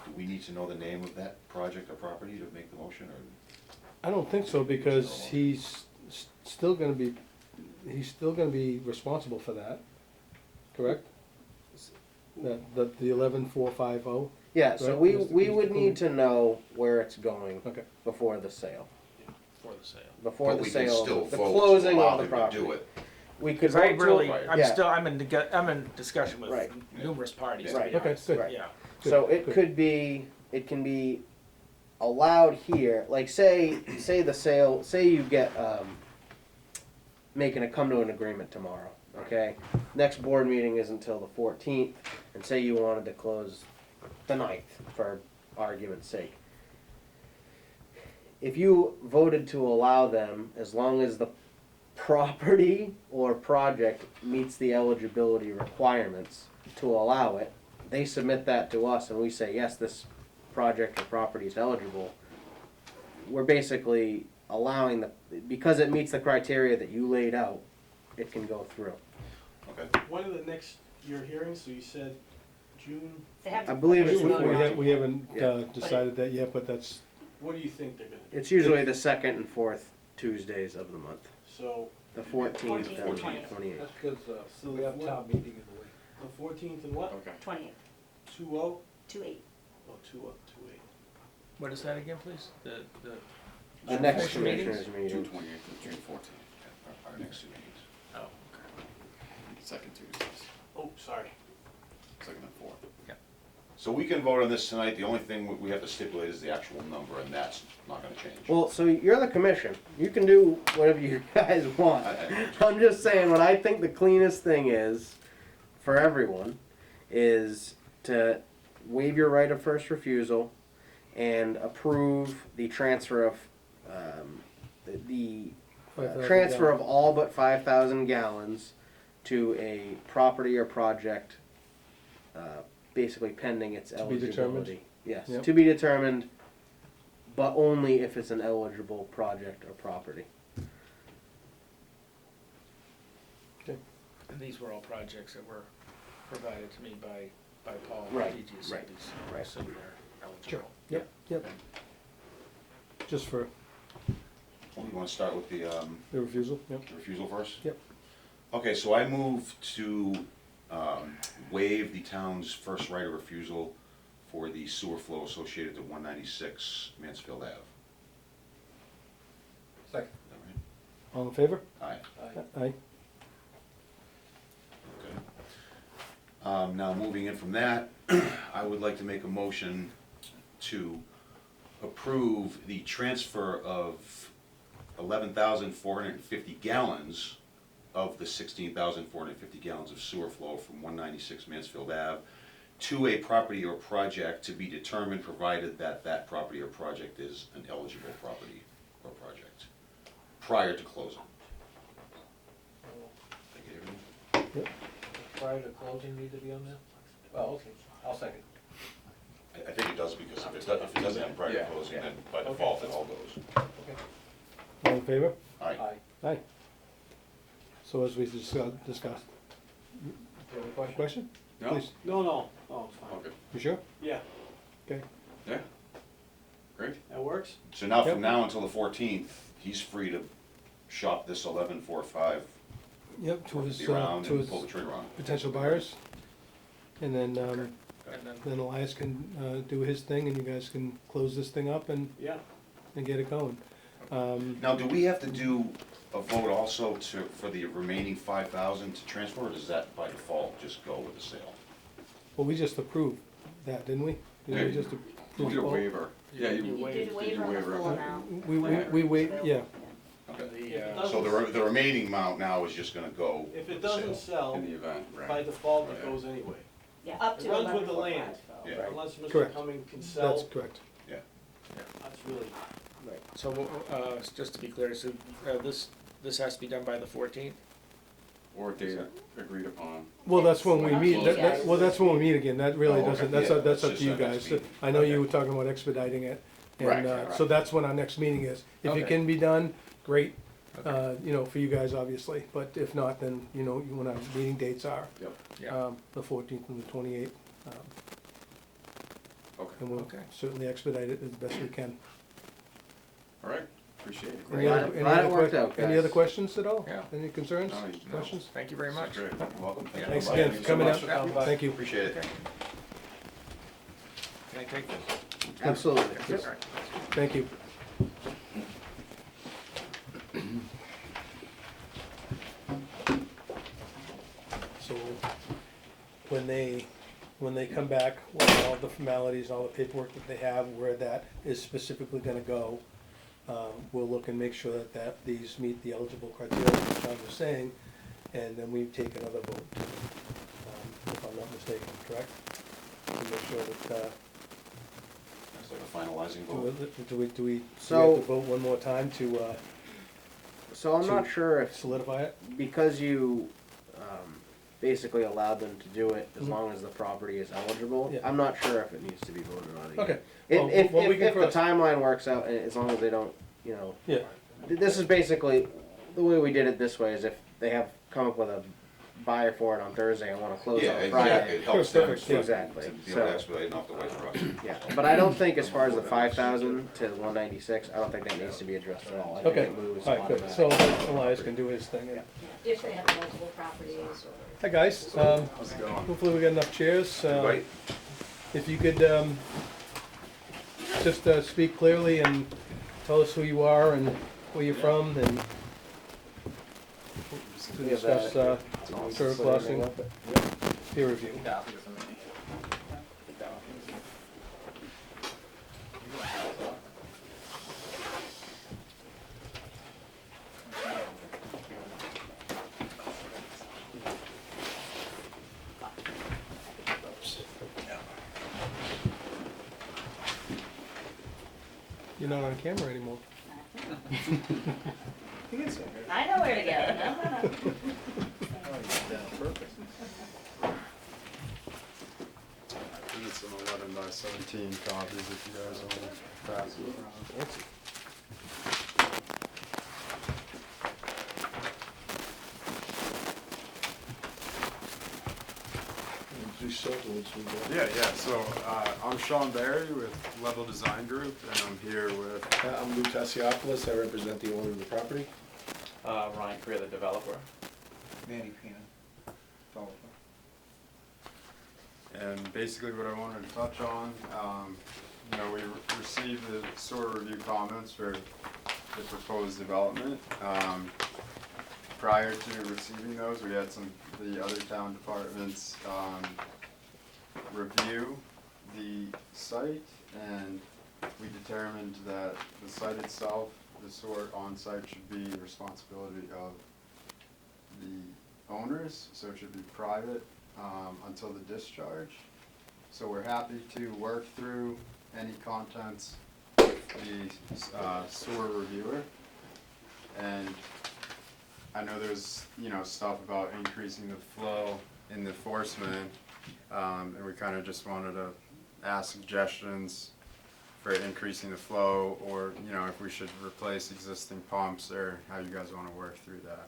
Do we need to know the name of that project or property to make the motion, or? I don't think so, because he's still gonna be responsible for that, correct? The 11450? Yeah, so Right, we Mr. would Cooley? need to know where it's going Okay. before the sale. For the sale. Before But the we can sale, still the vote to closing allow of the him to property. do it. We could Cause I vote to- really, Right. I'm yeah. still, I'm in discussion with Right. numerous parties, to Right. be Okay, honest. good. Right. Yeah. So it Good. could be, it can be allowed here, like say the sale, say you get, making a come to an agreement tomorrow, okay? Next board meeting is until the 14th, and say you wanted to close the 9th, for argument's sake. If you voted to allow them, as long as the property or project meets the eligibility requirements to allow it, they submit that to us and we say, yes, this project or property is eligible. We're basically allowing because it meets the criteria that you laid out, it can go through. Okay. When are the next, your hearings, so you said June, They have to I believe put it's it We in before- the- we haven't Yeah. decided that yet, but that's, what do you think they're gonna do? It's usually the second and fourth Tuesdays of the month. So, The 14th and 14th. 28th. That's because, So we have what- town meeting in the way. the 14th and what? Okay. 28, 2-0? 2/8. Oh, 2-0, 2-8. What is that again, please? The The next Commission meetings? commissioners June meeting. 28th and June 14th, Our next two meetings. oh, okay. second Tuesdays, Oh, sorry. second and fourth. So we can vote on this tonight, the only thing we have to stipulate is the actual number, and that's not gonna change. Well, so you're the commission. You can do whatever you guys want. I'm just saying what I think the cleanest thing is for everyone is to waive your right of first refusal and approve the transfer of the 5,000 transfer of gallons. all but 5,000 gallons to a property or project, basically pending its To be determined? eligibility. Yes, Yep. to be determined, but only if it's an eligible project or property. And these were all projects that were provided to me by Paul. Right, DGS, right, these, right. so they're Sure, eligible. yep, yep. Just for You wanna start with the, the refusal, yep. refusal first? Yep. Okay, so I move to waive the town's first right of refusal for the sewer flow associated to 196 Mansfield Ave. Second. Is that right? All in favor? Aye. Aye. Okay. Now, moving in from that, I would like to make a motion to approve the transfer of 11,450 gallons of the 16,450 gallons of sewer flow from 196 Mansfield Ave to a property or project to be determined, provided that that property or project is an eligible property or project, prior to closing. Did I get everything? Prior to closing need to be on there? Oh, okay, I'll second. I think it does, because if it doesn't have prior to Yeah. closing, then by default it all goes. Okay. All in favor? Aye. Aye. Aye. So as we discussed, Do you have a question? question? No? Please. No, it's fine. Okay, You sure? Yeah, Okay. yeah, great. that works? So now, Yep. from now until the 14th, he's free to shop this 11.45 Yep, to his, around to and his pull the trigger on it. potential buyers. And then, And then, then Elias can, do his thing and you guys can close this thing up and Yeah. get it going. Now, do we have to do a vote also for the remaining 5,000 to transfer, or does that by default just go with the sale? Well, we just approved that, didn't we? Didn't we Yeah, just You approve did a both? waiver. Yeah, You You did a did waiver your on the waiver. full amount. We wait, yeah. Okay. the, So the remaining amount now is just gonna go If it with the doesn't sale? sell, In the event, by right. default, it Right. goes anyway. Yeah, up It to runs with the 11,450. land, Yeah. unless Mr. Correct. Cumming can That's sell, correct. that's really, right, so, just to be clear, so, this has to be done by the 14th? Or date agreed upon. Well, that's when we It's meet, up to you guys. well, that's when we meet again, that really Oh, okay. doesn't, Yeah, that's up that's to just you our next guys. meeting. I know you Okay. were talking about expediting it, Right, and, right. so that's when our next meeting is. If it Okay. can be done, great, Okay. you know, for you guys, obviously, but if not, then, you know, when our meeting dates are, Yep, Yeah, the 14th and the 28th. okay, And we'll Okay. certainly expedite it as best we can. all right. Appreciate it. Any Glad other, it- any glad other it worked que- out, any guys. other questions at all? Yeah. Any concerns, No, questions? Thank you very much. Great, you're welcome. Yeah. Thanks Thank again you for so coming much. out. Thank you. Appreciate it. Okay. Can I take this? Absolutely. Okay, all right. Thank you. So, when they come back with all the formalities, all the paperwork that they have, where that is specifically gonna go, we'll look and make sure that these meet the eligible criteria, as John was saying, and then we take another vote, if I'm not mistaken, correct? To make sure that, It's like a finalizing vote. do we have So- to vote one more time to So I'm not To- sure if, solidify it? because you basically allowed them to do it as Mhm. long as the property is eligible, Yeah. I'm not sure if it needs to be voted on again. Okay. If, Well, if, well, we if, can if the cross- timeline works out, as long as they don't, you know, Yeah, this is basically, the way we did it this way is if they have come up with a buyer for it on Thursday and wanna close Yeah, on exactly, Friday. it helps them Perfect, to yeah. Exactly. be able to So- expedite off the white truck. Yeah, but I don't think as far as the 5,000 to 196, I don't think that needs to be addressed at all. I think okay, it moves alright, good, so automatically. Elias can do his thing. If they have multiple properties or. Hi, guys, How's it going? hopefully we got enough chairs. Invite. If you could, just, speak clearly and tell us who you are and where you're from, and to We have discuss, that. Trevor Crossing, peer review. You're not on camera anymore. I know where to go, no. And it's an 11 by 17 copies if you guys want to pass it around. Yeah, so I'm Sean Barry with Level Design Group, and I'm here with, I'm Lou Tassiopoulos, I represent the owner of the property. Ryan Career, the developer. Manny Pena. and basically what I wanted to touch on, we received the sewer review comments for the proposed development. Prior to receiving those, we had the other town departments, review the site, and we determined that the site itself, the sewer on-site should be the responsibility of the owners, so it should be private, until the discharge. So we're happy to work through any contents with the sewer reviewer. And I know there's, stuff about increasing the flow in the force main, and we kind of just wanted to ask suggestions for increasing the flow, or, if we should replace existing pumps, or how you guys want to work through that.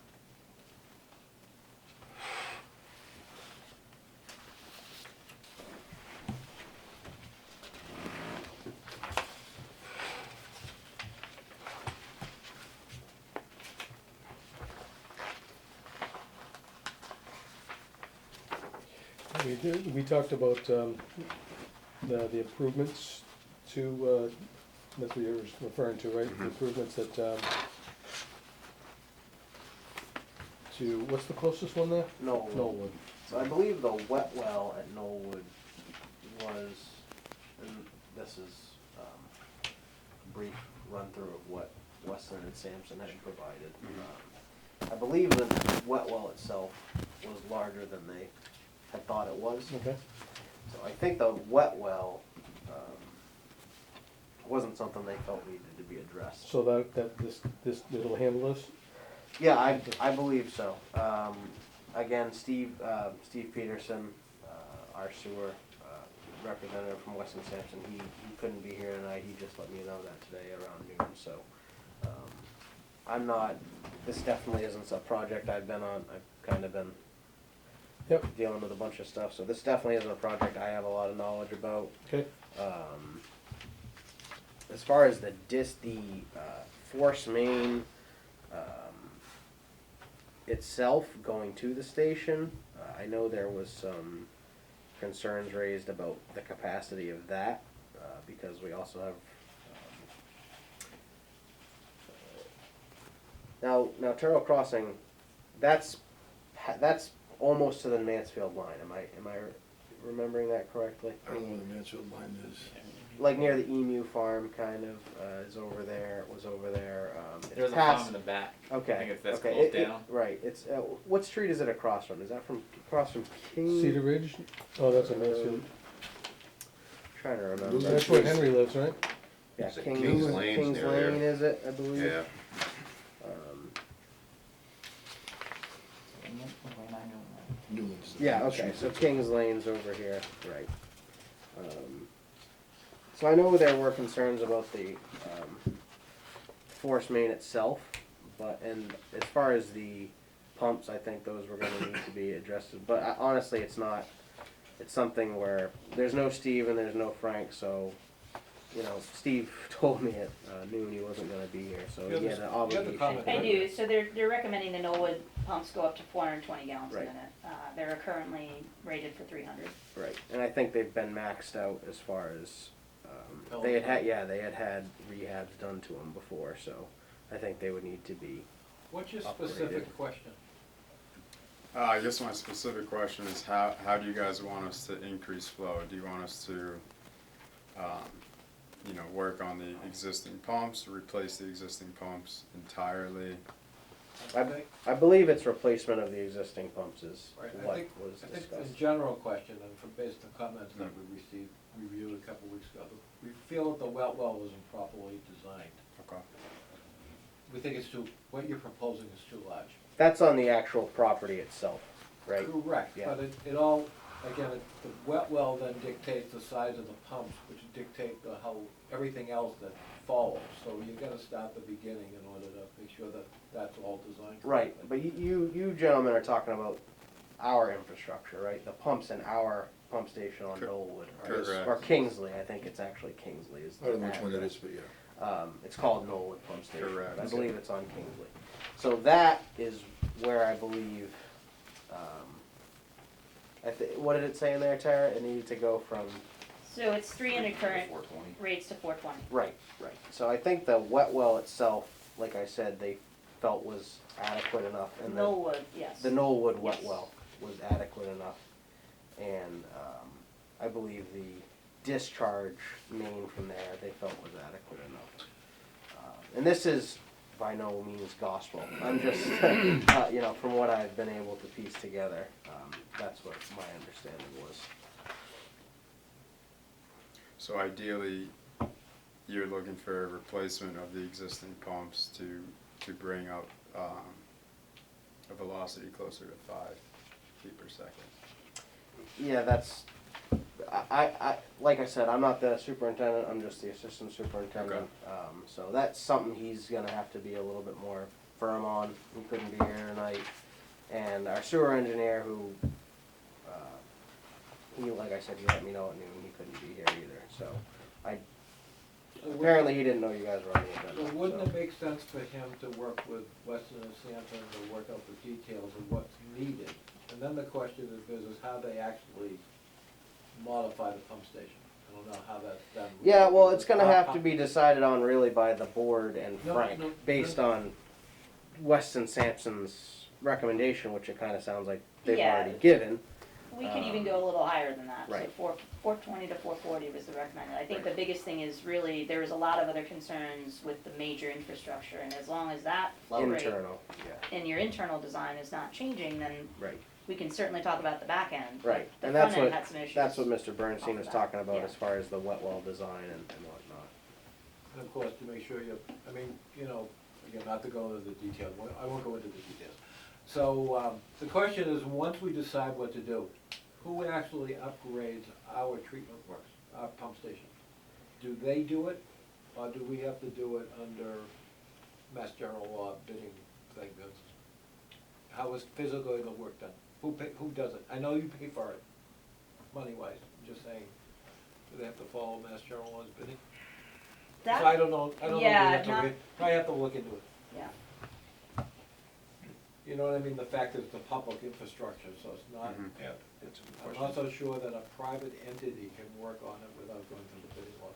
We talked about, the improvements to, that's what you're referring to, right? The improvements that, to, what's the closest one there? Knollwood. Knollwood. So I believe the wet well at Knollwood was, and this is a brief run through of what Weston and Sampson had provided. I believe the wet well itself was larger than they had thought it was. Okay. So I think the wet well wasn't something they felt needed to be addressed. So it'll handle this? Yeah, I believe so. Again, Steve Peterson, our sewer representative from Weston Sampson, he couldn't be here tonight. He just let me know that today around noon. So this definitely isn't a project I've been on. I've kind of been dealing with a bunch of stuff. So this definitely isn't a project I have a lot of knowledge about. Okay. As far as the force main itself going to the station. I know there was some concerns raised about the capacity of that, because we also have now Turtle Crossing, that's almost to the Mansfield line. Am I remembering that correctly? I don't know where the Mansfield line is. Like near the emu farm, kind of, is over there, was over there. It's There's a past- farm in the back. Okay. I think it's, that's okay. closed down. Right, it's, what street is it across from? Is that across from King? Cedar Ridge? Oh, that's a Mansfield. Trying to remember. That's where Henry lives, right? Yeah, Is it King's King's Lane's King's near there? Lane, is it, I believe? Yeah. Newman's. Yeah, okay, so King's Lane's over here, right. So I know there were concerns about the, force main itself, and as far as the pumps, I think those were gonna need to be addressed, but honestly, it's something where, there's no Steve and there's no Frank, so, you know, Steve told me at noon he wasn't gonna be here, so he had an obligation. comment. I do, so they're recommending the Knollwood pumps go up to 420 gallons a Right. minute. They're currently rated for 300. Right, and I think they've been maxed out as far as, they had had rehabs done to them before, so I think they would need to be, What's your Upgraded. specific question? I guess my specific question is how do you guys want us to increase flow? Do you want us to, work on the existing pumps, replace the existing pumps entirely? I believe it's replacement of the existing pumps is Right, what I was think discussed. the general question, and from based on comments that we reviewed a couple weeks ago, we feel that the well wasn't properly designed. Okay. We think it's what you're proposing is too large. That's on the actual property itself, right? Correct, Yeah. but it all, again, the wet well then dictates the size of the pumps, which dictate how, everything else that follows. So you gotta start the beginning in order to make sure that that's all designed Right, correctly. but you gentlemen are talking about our infrastructure, right? The pumps in our pump station on Knollwood. Correct. Or Kingsley, I think it's actually Kingsley is I the don't know which one that address. is, but yeah. It's called Knollwood Pump Station. Correct. I believe it's on Kingsley. So that is where I believe, what did it say in there, Tara? It needed to go from, So it's 300 current 420. rates to 420. right. So I think the wet well itself, like I said, they felt was adequate enough. And the Knollwood, yes. The Knollwood wet Yes. well was adequate enough. And I believe the discharge main from there, they felt was adequate enough. And this is by no means gospel. I'm just, from what I've been able to piece together, that's what my understanding was. So ideally, you're looking for a replacement of the existing pumps to bring up a velocity closer to 5 feet per second. Yeah, that's, I like I said, I'm not the superintendent, I'm just the assistant superintendent. So that's something he's gonna have to be a little bit more firm on. He couldn't be here tonight. And our sewer engineer who, like I said, he let me know at noon, he couldn't be here either, so apparently he didn't know you guys were on the So agenda. wouldn't it make sense for him to work with Weston and Sampson to work out the details of what's needed? And then the question is how they actually modify the pump station. I don't know how that's done. Yeah, well, it's gonna have to be decided on really by the board and No, Frank, no, based on Weston Sampson's recommendation, which it kinda sounds like they've Yeah. already given. We could even go a little higher than that. Right. So 420 to 440 was the recommended. I think Right. the biggest thing is really, there was a lot of other concerns with the major infrastructure, and as long as that flow rate Internal, yeah, in your internal design is not changing, then right, we can certainly talk about the back end. right. The And that's front end what, had some issues. that's what Mr. Bernstein was off the bat. talking about Yeah. as far as the wet well design and whatnot. And of course, to make sure again, not to go into the detail, I won't go into the details. So, the question is, once we decide what to do, who actually upgrades our treatment works, our pump station? Do they do it, or do we have to do it under Mass General Law bidding thing? How is physically the work done? Who does it? I know you pay for it, money-wise, I'm just saying, do they have to follow Mass General Law's bidding? So I That, don't know, I don't know, Yeah, we have to, not- I have to look into it. yeah, You know what I mean, the fact that it's a public infrastructure, so it's not, Mhm. Yeah, that's a I'm question. not so sure that a private entity can work on it without going through the bidding law.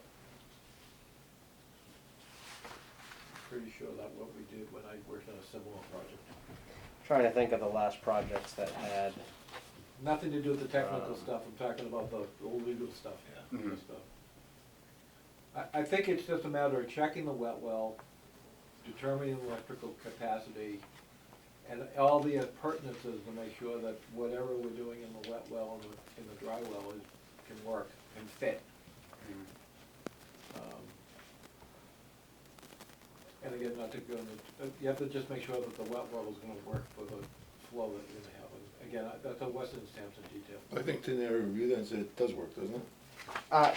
Pretty sure that what we did when I worked on a similar project. Trying to think of the last projects that had, Nothing to do with the technical Um, stuff, I'm talking about the legal stuff. Yeah. Legal stuff. I think it's just a matter of checking the wet well, determining electrical capacity, and all the appurtenances to make sure that whatever we're doing in the wet well and in the dry well can work and fit. And again, not to go into, you have to just make sure that the wet well is gonna work for the flow that you're gonna have. And again, that's a Weston and Sampson detail. I think in their review then said it does work, doesn't it?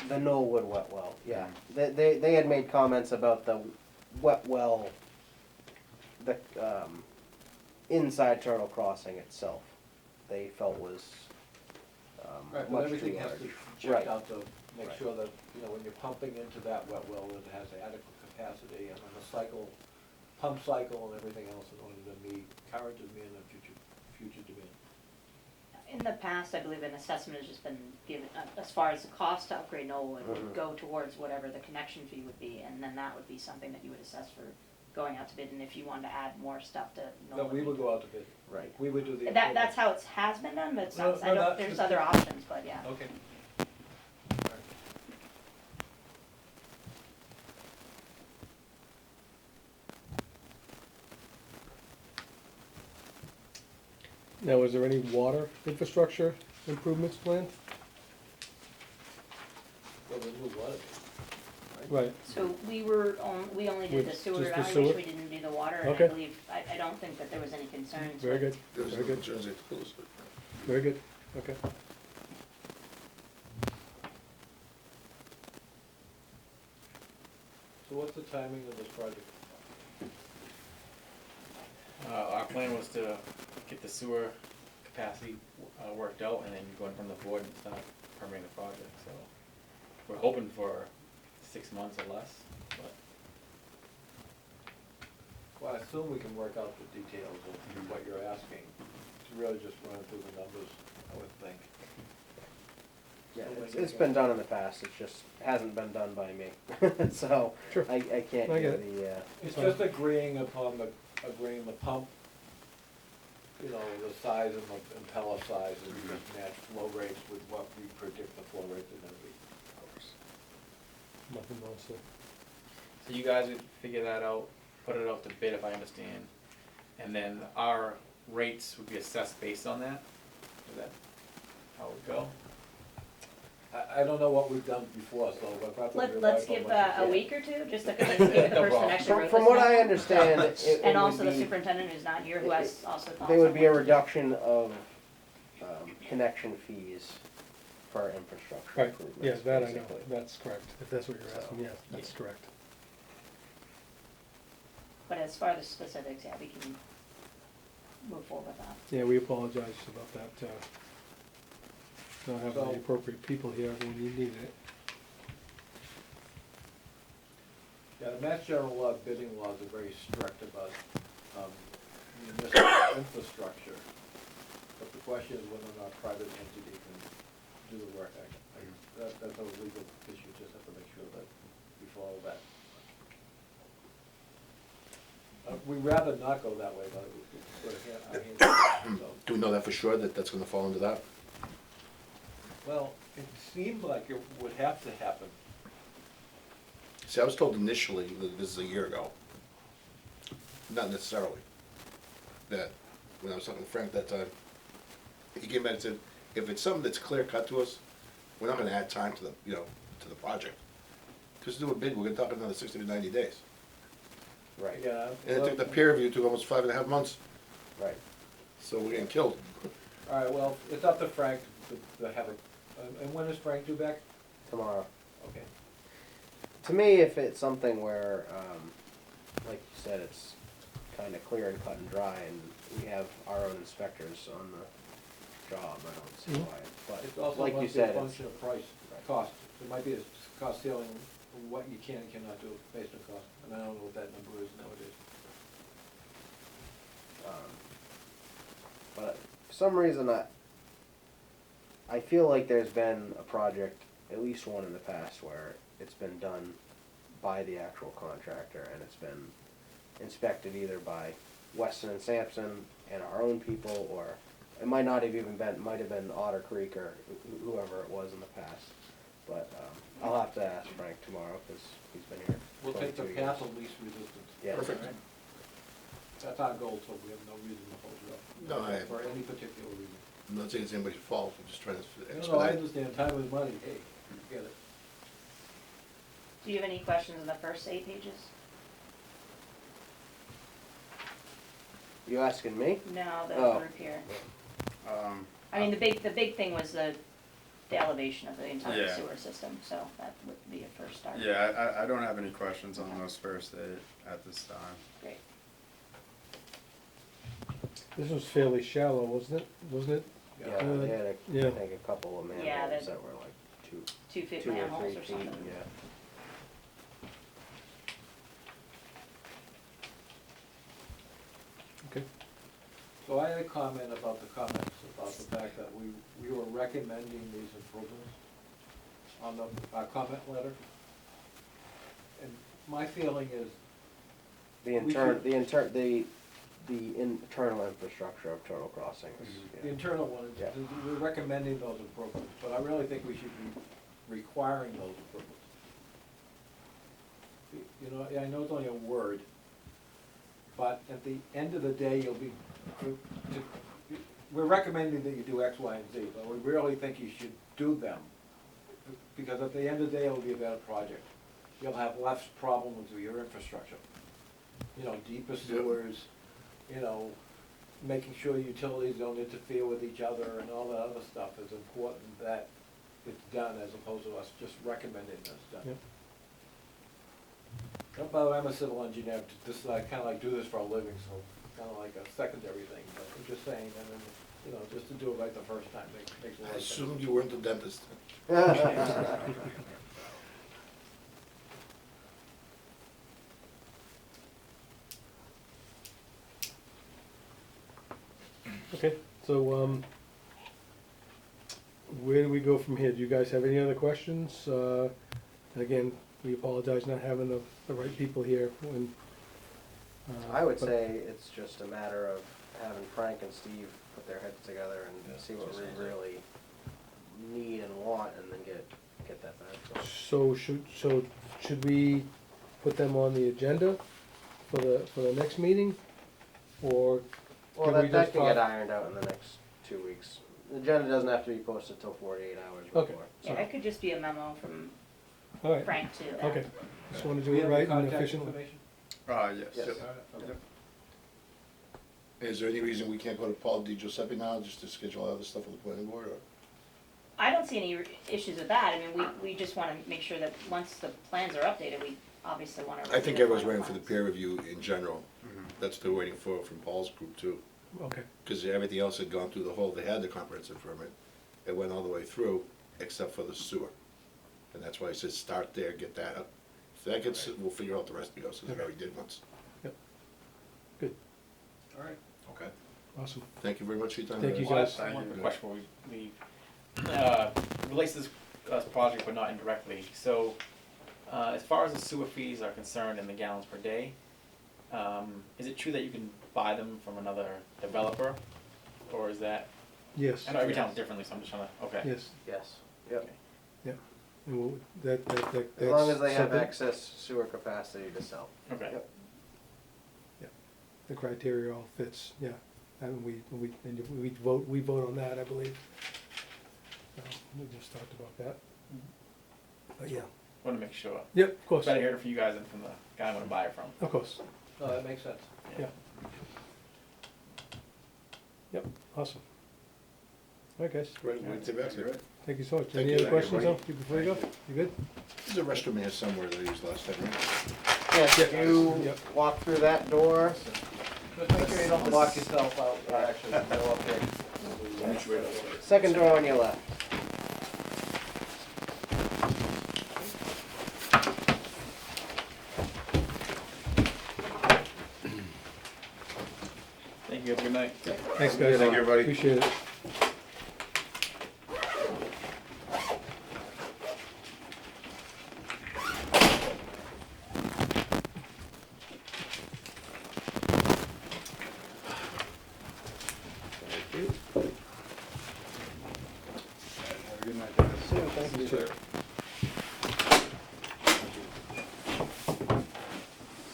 the Knollwood wet well, yeah. They had made comments about the wet well, the, inside Turtle Crossing itself, they felt was, Right, but much everything too has large. to Right. check out to make Right. sure that, you know, when you're pumping into that wet well, that it has adequate capacity and then the cycle, pump cycle and everything else in order to meet current demand and future demand. in the past, I believe an assessment has just been given, as far as the cost to upgrade Knollwood Mhm. would go towards whatever the connection fee would be, and then that would be something that you would assess for going out to bid, and if you wanted to add more stuff to No, Knollwood. we would go out to bid. right. We would do the. That's how it has been done, but it's No, not, no, that- there's other options, but yeah. Okay. Now, is there any water infrastructure improvements planned? Well, the new water. Right, So we only did With the sewer just the evaluation, sewer? we didn't do the water, and I Okay. believe, I don't think that there was any concerns. very with- good, There's very no good, concerns they told us, but very good, okay. So what's the timing of this project? Our plan was to get the sewer capacity worked out and then go in front of the board and start permitting the project, so. We're hoping for 6 months or less, but Well, I assume we can work out the details of what you're asking. It's really just running through the numbers, I would think. Yeah, So it's, when it's you been go- done in the past, it just hasn't been done by me. So, Sure. I can't I get give the, It's just agreeing upon agreeing the pump, you know, the size and the impeller size and just match flow rates with what we predict the flow rates are gonna be. Nothing else to. so you guys would figure that out, put it out to bid if I understand. And then our rates would be assessed based on that? Is that how it would go? I don't know what we've done before, so if I have to rely Let's upon give what you a said. week or two, just to give the person problem. extra from, rope from this what I month. understand, it And would also the be- superintendent who's not here, who has also thoughts There would on be a what to do. reduction of, connection fees for infrastructure Right, improvements. yeah, that I know, basically. that's correct, if that's what you're So, asking, yeah, that's correct. But as far as the specifics, yeah, we can move forward with that. Yeah, we apologize about that, not having So- the appropriate people here when you needed it. Yeah, the Mass General Law bidding laws are very strict about municipal infrastructure. But the question is whether or not private entity can do the work. That's a legal issue, just have to make sure that we follow that. We'd rather not go that way, but our hands, so. do we know that for sure, that that's gonna fall into that? Well, it seemed like it would have to happen. See, I was told initially, that this is a year ago, not necessarily, that, when I was talking to Frank that time, he came back and said, if it's something that's clear cut to us, we're not gonna add time to the, you know, to the project. Just do a bid, we're gonna talk another 60 to 90 days. Right, Yeah. And it took the peer review, took almost 5.5 months, right. so we're getting killed. All right, well, it's up to Frank to have it, and when is Frank due back? Tomorrow. Okay. To me, if it's something where, like you said, it's kinda clear and cut and dry, and we have our own inspectors on the job, I don't see Mhm. why. But, It's also like you must be a said, it's, function of price, cost. There might be a cost ceiling what you can and cannot do based on cost, and I don't know what that number is nowadays. But for some reason, I feel like there's been a project, at least one in the past, where it's been done by the actual contractor, and it's been inspected either by Weston and Sampson and our own people, or it might not have even been, might have been Otter Creek or whoever it was in the past. But I'll have to ask Frank tomorrow, because he's been here. We'll take the 22 years. path of least resistance. Yeah. Perfect. That's our goal, so we have no reason to hold it up. No, For any particular reason. I'm not saying it's anybody's fault, I'm just trying to No, I expedite. understand, time is money, hey, get it. Do you have any questions on the first 8 pages? You asking me? No, the Oh. group here. Um, I mean, the big thing was the elevation of the entire Yeah. sewer system, so that would be a first start. yeah, I don't have any questions on those first 8 at this time. Great. This was fairly shallow, wasn't it? Yeah, they had, yeah. I think, a couple of Yeah, manholes that- that were like 2 foot 2 or manholes 3 or feet, something. yeah. Okay. So I had a comment about the comments, about the fact that we were recommending these improvements on our comment letter. And my feeling is, The We internal, should- the internal infrastructure of Turtle Crossing is, the yeah. internal one, Yeah. we're recommending those improvements, but I really think we should be requiring those improvements. You know, I know it's only a word, but at the end of the day, we're recommending that you do X, Y, and Z, but we really think you should do them. Because at the end of the day, it'll be a better project. You'll have less problems with your infrastructure. You know, deeper sewers, you know, making sure utilities don't interfere with each other and all that other stuff is important that it's done as opposed to us just recommending this done. Yep. By the way, I'm a civil engineer, just like, kinda like do this for a living, so kinda like a secondary thing, but I'm just saying, and then, you know, just to do it right the first time makes a lot I of sense. assumed you weren't the dentist. Okay, so, where do we go from here? Do you guys have any other questions? And again, we apologize not having the right people here when. I would but- say it's just a matter of having Frank and Steve put their heads together and see what we really need and want, and then get that back. So should we put them on the agenda for the next meeting? Or Well, can we that just can get talk? ironed out in the next 2 weeks. The agenda doesn't have to be posted till 48 hours Okay. before. Yeah, it could just be a memo from All right, Frank to them. okay. Just wanna Do do we it have right the and contact efficiently. information? Yes. Yes. All right, okay. Yep. Is there any reason we can't go to Paul Di Giuseppe now, just to schedule all the stuff for the planning board, or? I don't see any issues with that. I mean, we just wanna make sure that once the plans are updated, we obviously wanna. I think review the everyone's final waiting for the plans. peer review in general. Mhm. That's what they're waiting for from Paul's group too. Okay, Because everything else had gone through the whole, they had the comprehensive permit. It went all the way through, except for the sewer. And that's why I said start there, get that up. If that gets, we'll figure out the rest of it, so they already did once. All right. Okay. awesome. Thank you very much for your time. Thank you, guys. guys. One quick question before we leave. Relates to this project, but not indirectly. So, as far as the sewer fees are concerned and the gallons per day, is it true that you can buy them from another developer? Or is that, Yes, I know every town's differently, so I'm just trying to, okay. yes. Yes, yep. And we'll- that's As long as they have something- excess sewer capacity to sell. Okay. Yep. The criteria all fits, yeah. And we vote on that, I believe. We just talked about that. But yeah, Want to make sure. yep, of course, Better hear it from you guys than from the guy I'm gonna buy it from. of course. No, that makes sense. Yeah. Yep, awesome. All right, guys, Right, we'll take back there. thank you so much. Thank Any you. other questions, though, Thank you. before you go? You good? There's a restroom here somewhere that I used last time, right? Yes, Yep. you Yep. walk through that door. Just make sure you don't lock yourself out, actually, go up there. Second door on your left. night. Thanks, guys. Thank you, everybody. Appreciate it. Have a good night, guys. Thank you, sir.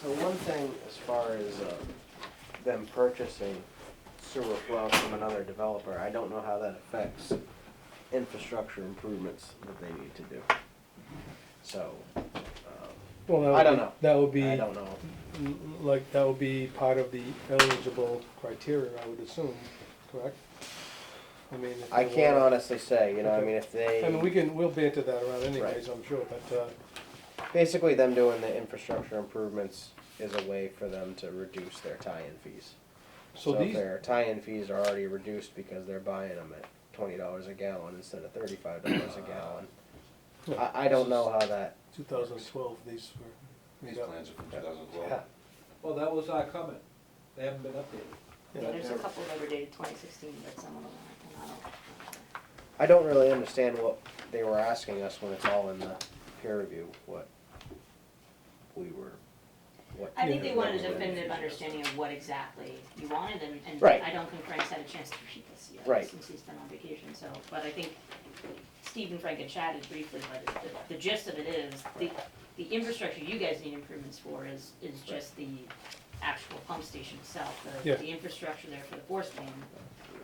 So one thing, as far as them purchasing sewer flow from another developer, I don't know how that affects infrastructure improvements that they need to do. So, Well, that would I don't be- know. That would be, I don't know. like, that would be part of the eligible criteria, I would assume, correct? I mean, if I they can't were- honestly say, you know, I Okay. mean, if I mean, they, we'll banter that around anyways, I'm sure, but, basically them doing the infrastructure improvements is a way for them to reduce their tie-in fees. so So if these, their tie-in fees are already reduced because they're buying them at $20 a gallon instead of $35 a gallon. I don't know how that, 2012, these were These made up. plans are from 2012. yeah. Well, that was our comment. They haven't been updated. Yeah, there's a couple that were dated 2016, but some of them aren't, and I don't. I don't really understand what they were asking us when it's all in the peer review, what we were, what. I think they wanted a what- definitive understanding of what exactly you wanted, and Right. I don't think Frank's had a chance to read this yet, Right. since he's been on vacation, so, but I think Steve and Frank had chatted briefly, but the gist of it is, the infrastructure you guys need improvements for is just the actual pump station itself, Yeah. the infrastructure there for the force main.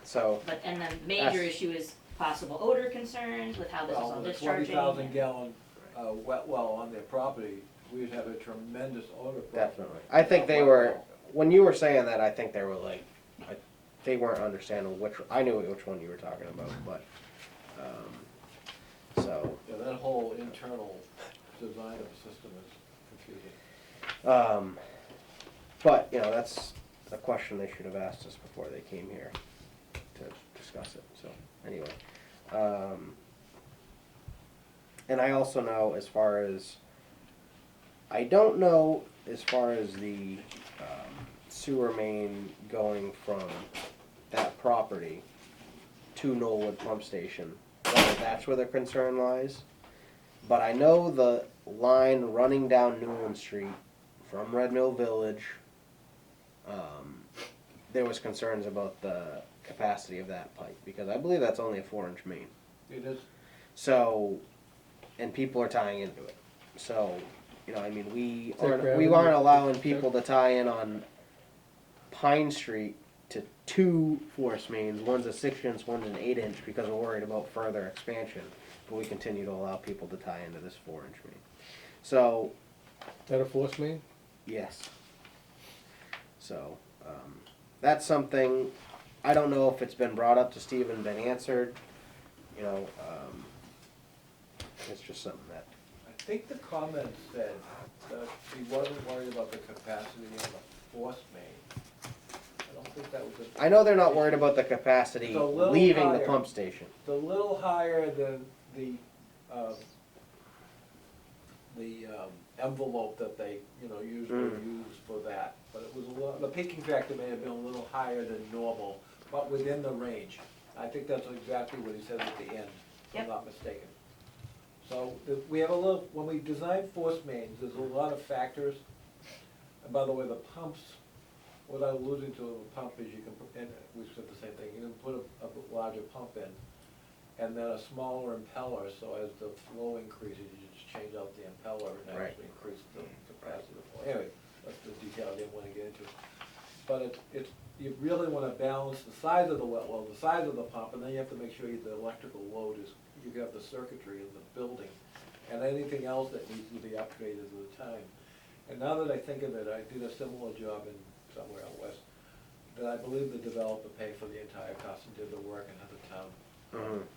So, But, and the major That's- issue is possible odor concerns with how this is Well, all with a discharging. 20,000 gallon, wet well on their property, we'd have a tremendous odor problem. definitely. I think they were, when you were saying that, I think they were like, they weren't understanding I knew which one you were talking about, but, so. Yeah, that whole internal design of the system is confusing. But, you know, that's a question they should have asked us before they came here to discuss it, so, anyway. And I also know as far as, I don't know as far as the sewer main going from that property to Knollwood Pump Station, whether that's where the concern lies. But I know the line running down Newland Street from Red Mill Village, there was concerns about the capacity of that pipe, because I believe that's only a 4-inch main. It is, So, and people are tying into it. So, you know, I mean, we aren't gravity? allowing people to tie in on Pine Street to 2 force mains. One's a 6-inch, one's an 8-inch, because we're worried about further expansion. But we continue to allow people to tie into this 4-inch main. So, Is that a force main? yes. So, that's something, I don't know if it's been brought up to Steve and been answered, you know, it's just something that, I think the comment said that he wasn't worried about the capacity of the force main. I don't think that was a. I know they're not worried about the capacity It's a little leaving the higher. pump station. It's a little higher than the envelope that they, usually use for that. But it was the peaking factor may have been a little higher than normal, but within the range. I think that's exactly what he said at the end, if I'm Yep. not mistaken. So, we have a little, when we design force mains, there's a lot of factors. And by the way, the pumps, what I alluded to with a pump is you can, and we said the same thing, you can put a larger pump in, and then a smaller impeller, so as the flow increases, you just change out the impeller and Right. actually increase the capacity of the flow. Anyway, that's the detail I didn't wanna get into. But you really wanna balance the size of the well, the size of the pump, and then you have to make sure the electrical load is, you have the circuitry in the building, and anything else that needs to be upgraded at the time. And now that I think of it, I did a similar job in somewhere out west, that I believe the developer paid for the entire cost and did the work and had the town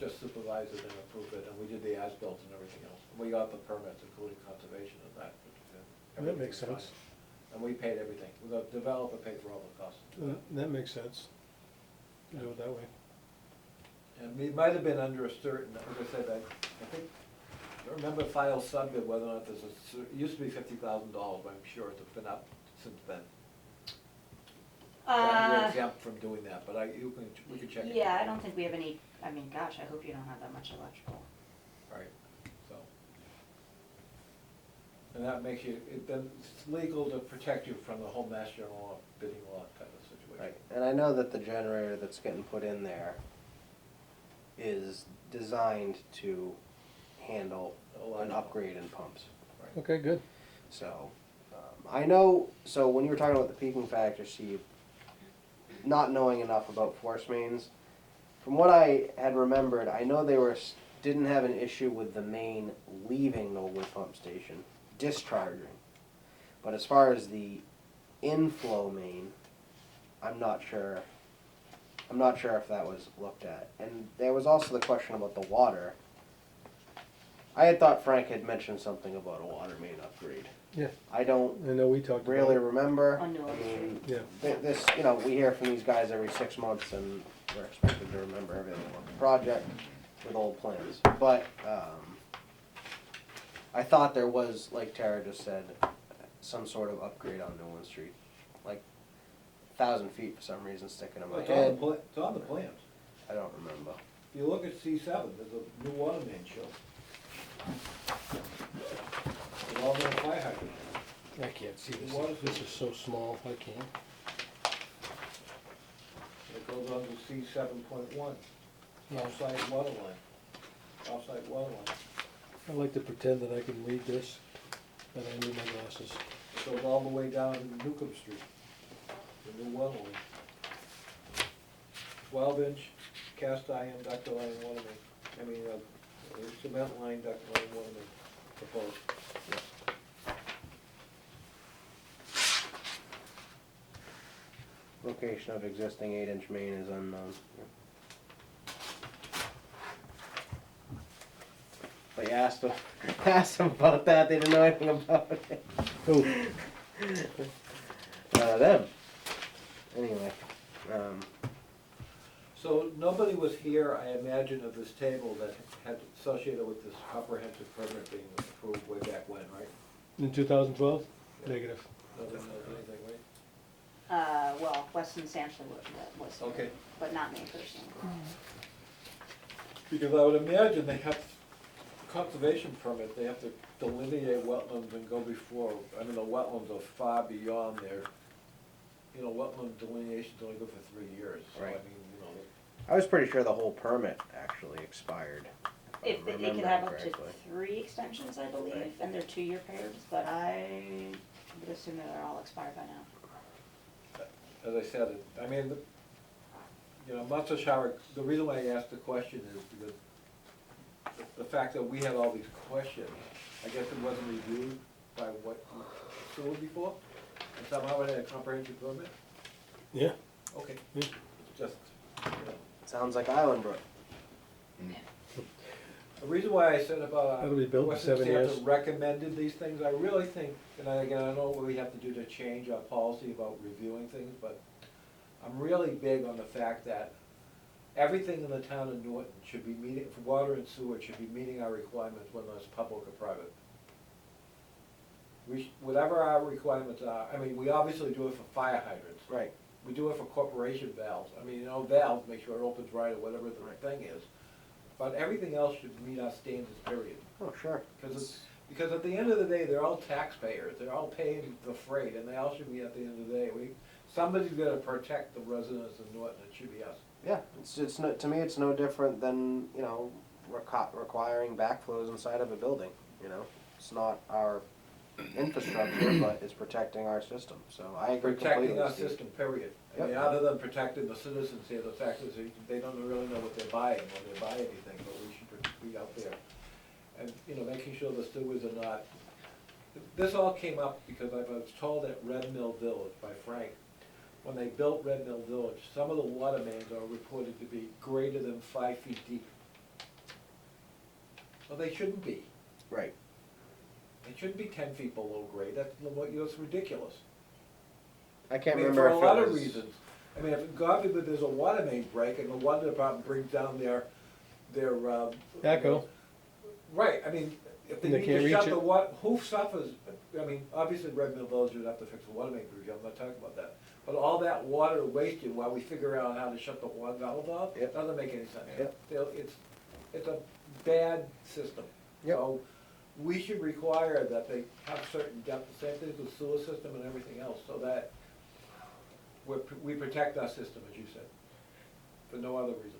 just supervise it and approve it, and we did the as-built and everything else. We got the permits, including conservation of that. That makes Everything was sense. fine. And we paid everything, the developer paid for all the costs. That makes sense. Do it that way. And it might have been under a certain, as I said, I think, I don't remember file subbid whether or not there's it used to be $50,000, but I'm sure it's been up since then. that you're Uh, exempt from doing that, but we can check it. yeah, I don't think we have any, I mean, gosh, I hope you don't have that much electrical. Right, so. And that makes you, then it's legal to protect you from the whole mass general law, bidding law type of situation. Right, and I know that the generator that's getting put in there is designed to handle an upgrade in pumps. Okay, good. So, I know, so when you were talking about the peaking factor, Steve, not knowing enough about force mains, from what I had remembered, I know they didn't have an issue with the main leaving the wood pump station, discharging. But as far as the inflow main, I'm not sure if that was looked at. And there was also the question about the water. I had thought Frank had mentioned something about a water main upgrade. Yeah, I don't I know we talked about really it. remember. On New I mean, Yeah. this, you know, we hear from these guys every 6 months and we're expected to remember everything about the project with old plans. But, I thought there was, like Tara just said, some sort of upgrade on Newland Street. Like 1,000 feet for some reason sticking in Well, my it's on the head. it's on the plans. I don't remember. If you look at C7, there's a new water main show. With all the fire hydrants. I can't see this. What is This it? is so small, I can't. It goes on to C7.1, Yeah. offsite water line, offsite water line. I like to pretend that I can read this, but I need my glasses. It goes all the way down to Newcomb Street, the new water line. 12-inch cast iron ductile iron water main, I mean, cement line ductile iron water main proposed. Location of existing 8-inch main is unknown. But you asked them, asked them about that, they didn't know anything about it. Who? Them. Anyway, So nobody was here, I imagine, of this table that had associated with this comprehensive permit being approved way back when, right? In 2012? Yeah. Negative. Nobody knows anything, right? Well, Weston Sampson was here, Okay. but not me personally. Because I would imagine they have, conservation permit, they have to delineate wetlands and go before, I mean, the wetlands are far beyond their, you know, wetland delineation's only good for 3 years, so I mean, Right. you know. I was pretty sure the whole permit actually expired. If I'm they could remembering have up to correctly. 3 extensions, I believe, Right. and they're 2-year periods, but I would assume that they're all expired by now. As I said, I mean, you know, I'm not so sure, the reason why I asked the question is because the fact that we had all these questions, I guess it wasn't reviewed by what sewer before, and somehow it had a comprehensive permit? Yeah. Okay, Yeah. just, you know. Sounds like Island Brook. The reason why I said about, That'll be built in Western 7 Stanton years. recommended these things, I really think, and again, I don't know what we have to do to change our policy about reviewing things, but I'm really big on the fact that everything in the town of Norton should be meeting, for water and sewer, should be meeting our requirements, whether it's public or private. Whatever our requirements are, I mean, we obviously do it for fire hydrants. Right. We do it for corporation valves, I mean, you know, valves, make sure it opens right or whatever the thing is. But everything else should meet our standards, period. Oh, sure. Because at the end of the day, they're all taxpayers, they're all paying the freight, and they all should be at the end of the day, somebody's gotta protect the residents of Norton, it should be us. Yeah, it's no, to me, it's no different than, you know, requiring backflows inside of a building, you know? It's not our infrastructure, but it's protecting our system, so I agree completely. Protecting our Steve. system, period. I mean, Yep. other than protecting the citizens here, the fact is, they don't really know what they're buying when they buy anything, but we should be out there. And, you know, making sure the sewers are not, this all came up because I was told at Red Mill Village by Frank, when they built Red Mill Village, some of the water mains are reported to be greater than 5 feet deep. Well, they shouldn't be. Right. It shouldn't be 10 feet below grade, that's ridiculous. I can't I mean, remember for a if lot it of was. reasons. I mean, if God forbid there's a water main break and the water department brings down their. Backhoe. Right, I mean, if they They need can't to reach shut it. the water, who suffers? I mean, obviously Red Mill Village would have to fix the water main breach, I'm not talking about that. But all that water wasted while we figure out how to shut the water valve off, Yep. doesn't make any sense. Yep. It's a bad system. Yep. So we should require that they have certain depth, the same thing with sewer system and everything else, so that we protect our system, as you said, for no other reason.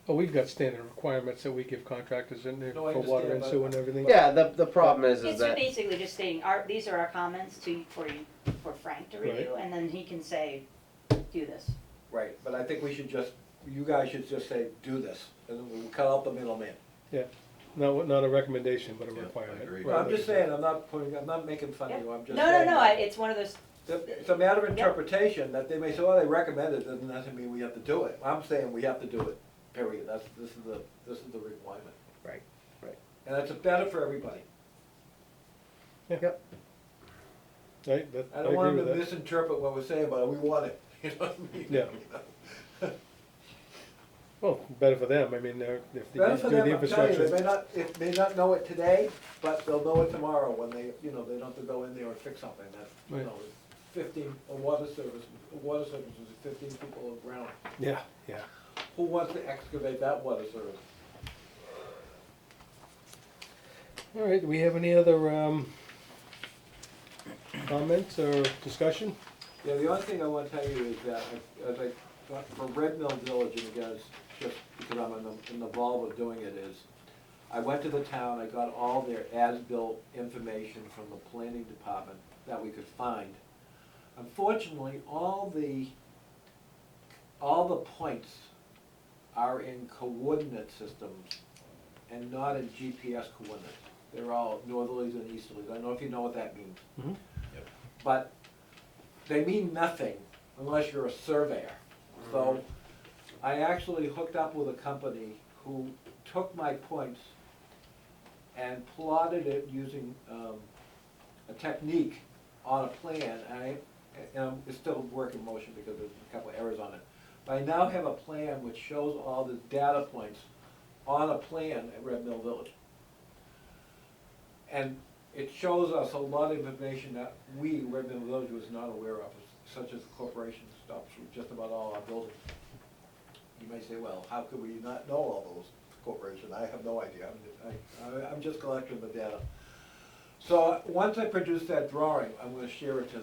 Oh, we've got standard requirements that we give contractors in there No, I for water and understand, sewer but- and everything. Yeah, the problem is It's that, basically just stating, these are our comments for Frank to review, and then he can say, do this. Right, but I think we should just, you guys should just say, do this, and then we'll cut out the middleman. Yeah, not a recommendation, but a Yeah, I requirement. agree. Well, I'm just saying, I'm not making fun of you, I'm just No, saying. no, it's one of those, It's a matter of interpretation, that they may say, oh, they recommend it, doesn't necessarily mean we have to do it. I'm saying we have to do it, period, this is the requirement. right. And it's better for everybody. Right, that, I I don't agree want with them to that. misinterpret what we're saying, but we want it, you know what I mean? Yeah. Well, better for them, I mean, if they Better do for the them, I'm telling you, infrastructure. they may not know it today, but they'll know it tomorrow when they don't have to go in there and fix something that, Right. 15, a water service is 15 people around. Yeah. Who wants to excavate that water service? All right, do we have any other, comments or discussion? Yeah, the only thing I wanna tell you is that, for Red Mill Village, and again, it's just because I'm involved with doing it, is, I went to the town, I got all their as-built information from the planning department that we could find. Unfortunately, all the points are in coordinate systems and not in GPS coordinates. They're all northerlies and easterlies, I don't know if you know what that means. Mhm. Yep. But they mean nothing unless you're a surveyor. So I actually hooked up with a company who took my points and plotted it using a technique on a plan. And it's still a work in motion because there's a couple of errors on it. But I now have a plan which shows all the data points on a plan at Red Mill Village. And it shows us a lot of information that we, Red Mill Village, was not aware of, such as the corporation stops with just about all our buildings. You may say, well, how could we not know all those corporations? I have no idea, I'm just collecting the data. So, once I produce that drawing, I'm gonna share it to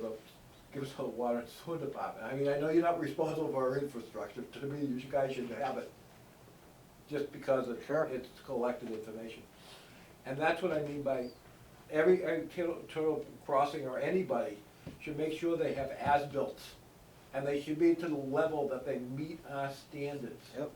give it to the water and sewer department. I mean, I know you're not responsible for our infrastructure, to me, you guys should have it, just because it's collected information. And that's what I mean by every turtle crossing or anybody should make sure they have as-built. And they should be to the level that they meet our standards. Yep.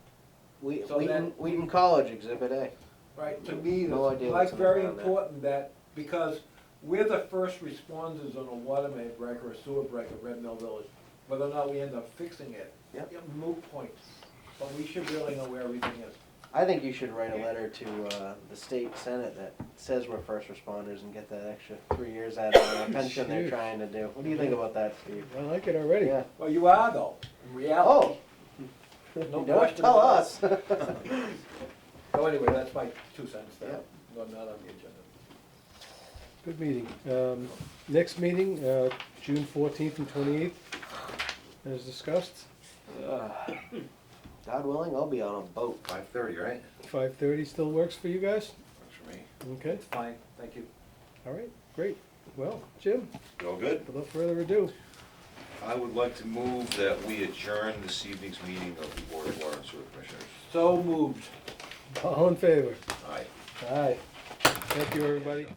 So Wheaton College, Exhibit A. Right, to me, No it's idea like what's very around that. important that, because we're the first responders on a water main break or a sewer break at Red Mill Village. Whether or not we end up fixing it, Yep. moot points, but we should really know where everything is. I think you should write a letter to the state senate that says we're first responders and get that extra 3 years out of our pension they're Huge. trying to do. What do you think about that, Steve? I like it already. Yeah. Well, you are though, in reality. No Don't question tell about us. So anyway, that's my 2 cents there, Yep. not on the agenda. Good meeting. Next meeting, June 14th and 28th, as discussed. God willing, I'll be on a boat. 5:30, right? 5:30 still works for you guys? Works for me. Okay, Fine, thank you. all right, great. Well, Jim, All good? without further ado, I would like to move that we adjourn this evening's meeting of the Board of Water and Sewer Commissioners. So moved. all in favor? Aye. Aye. Thank you, everybody.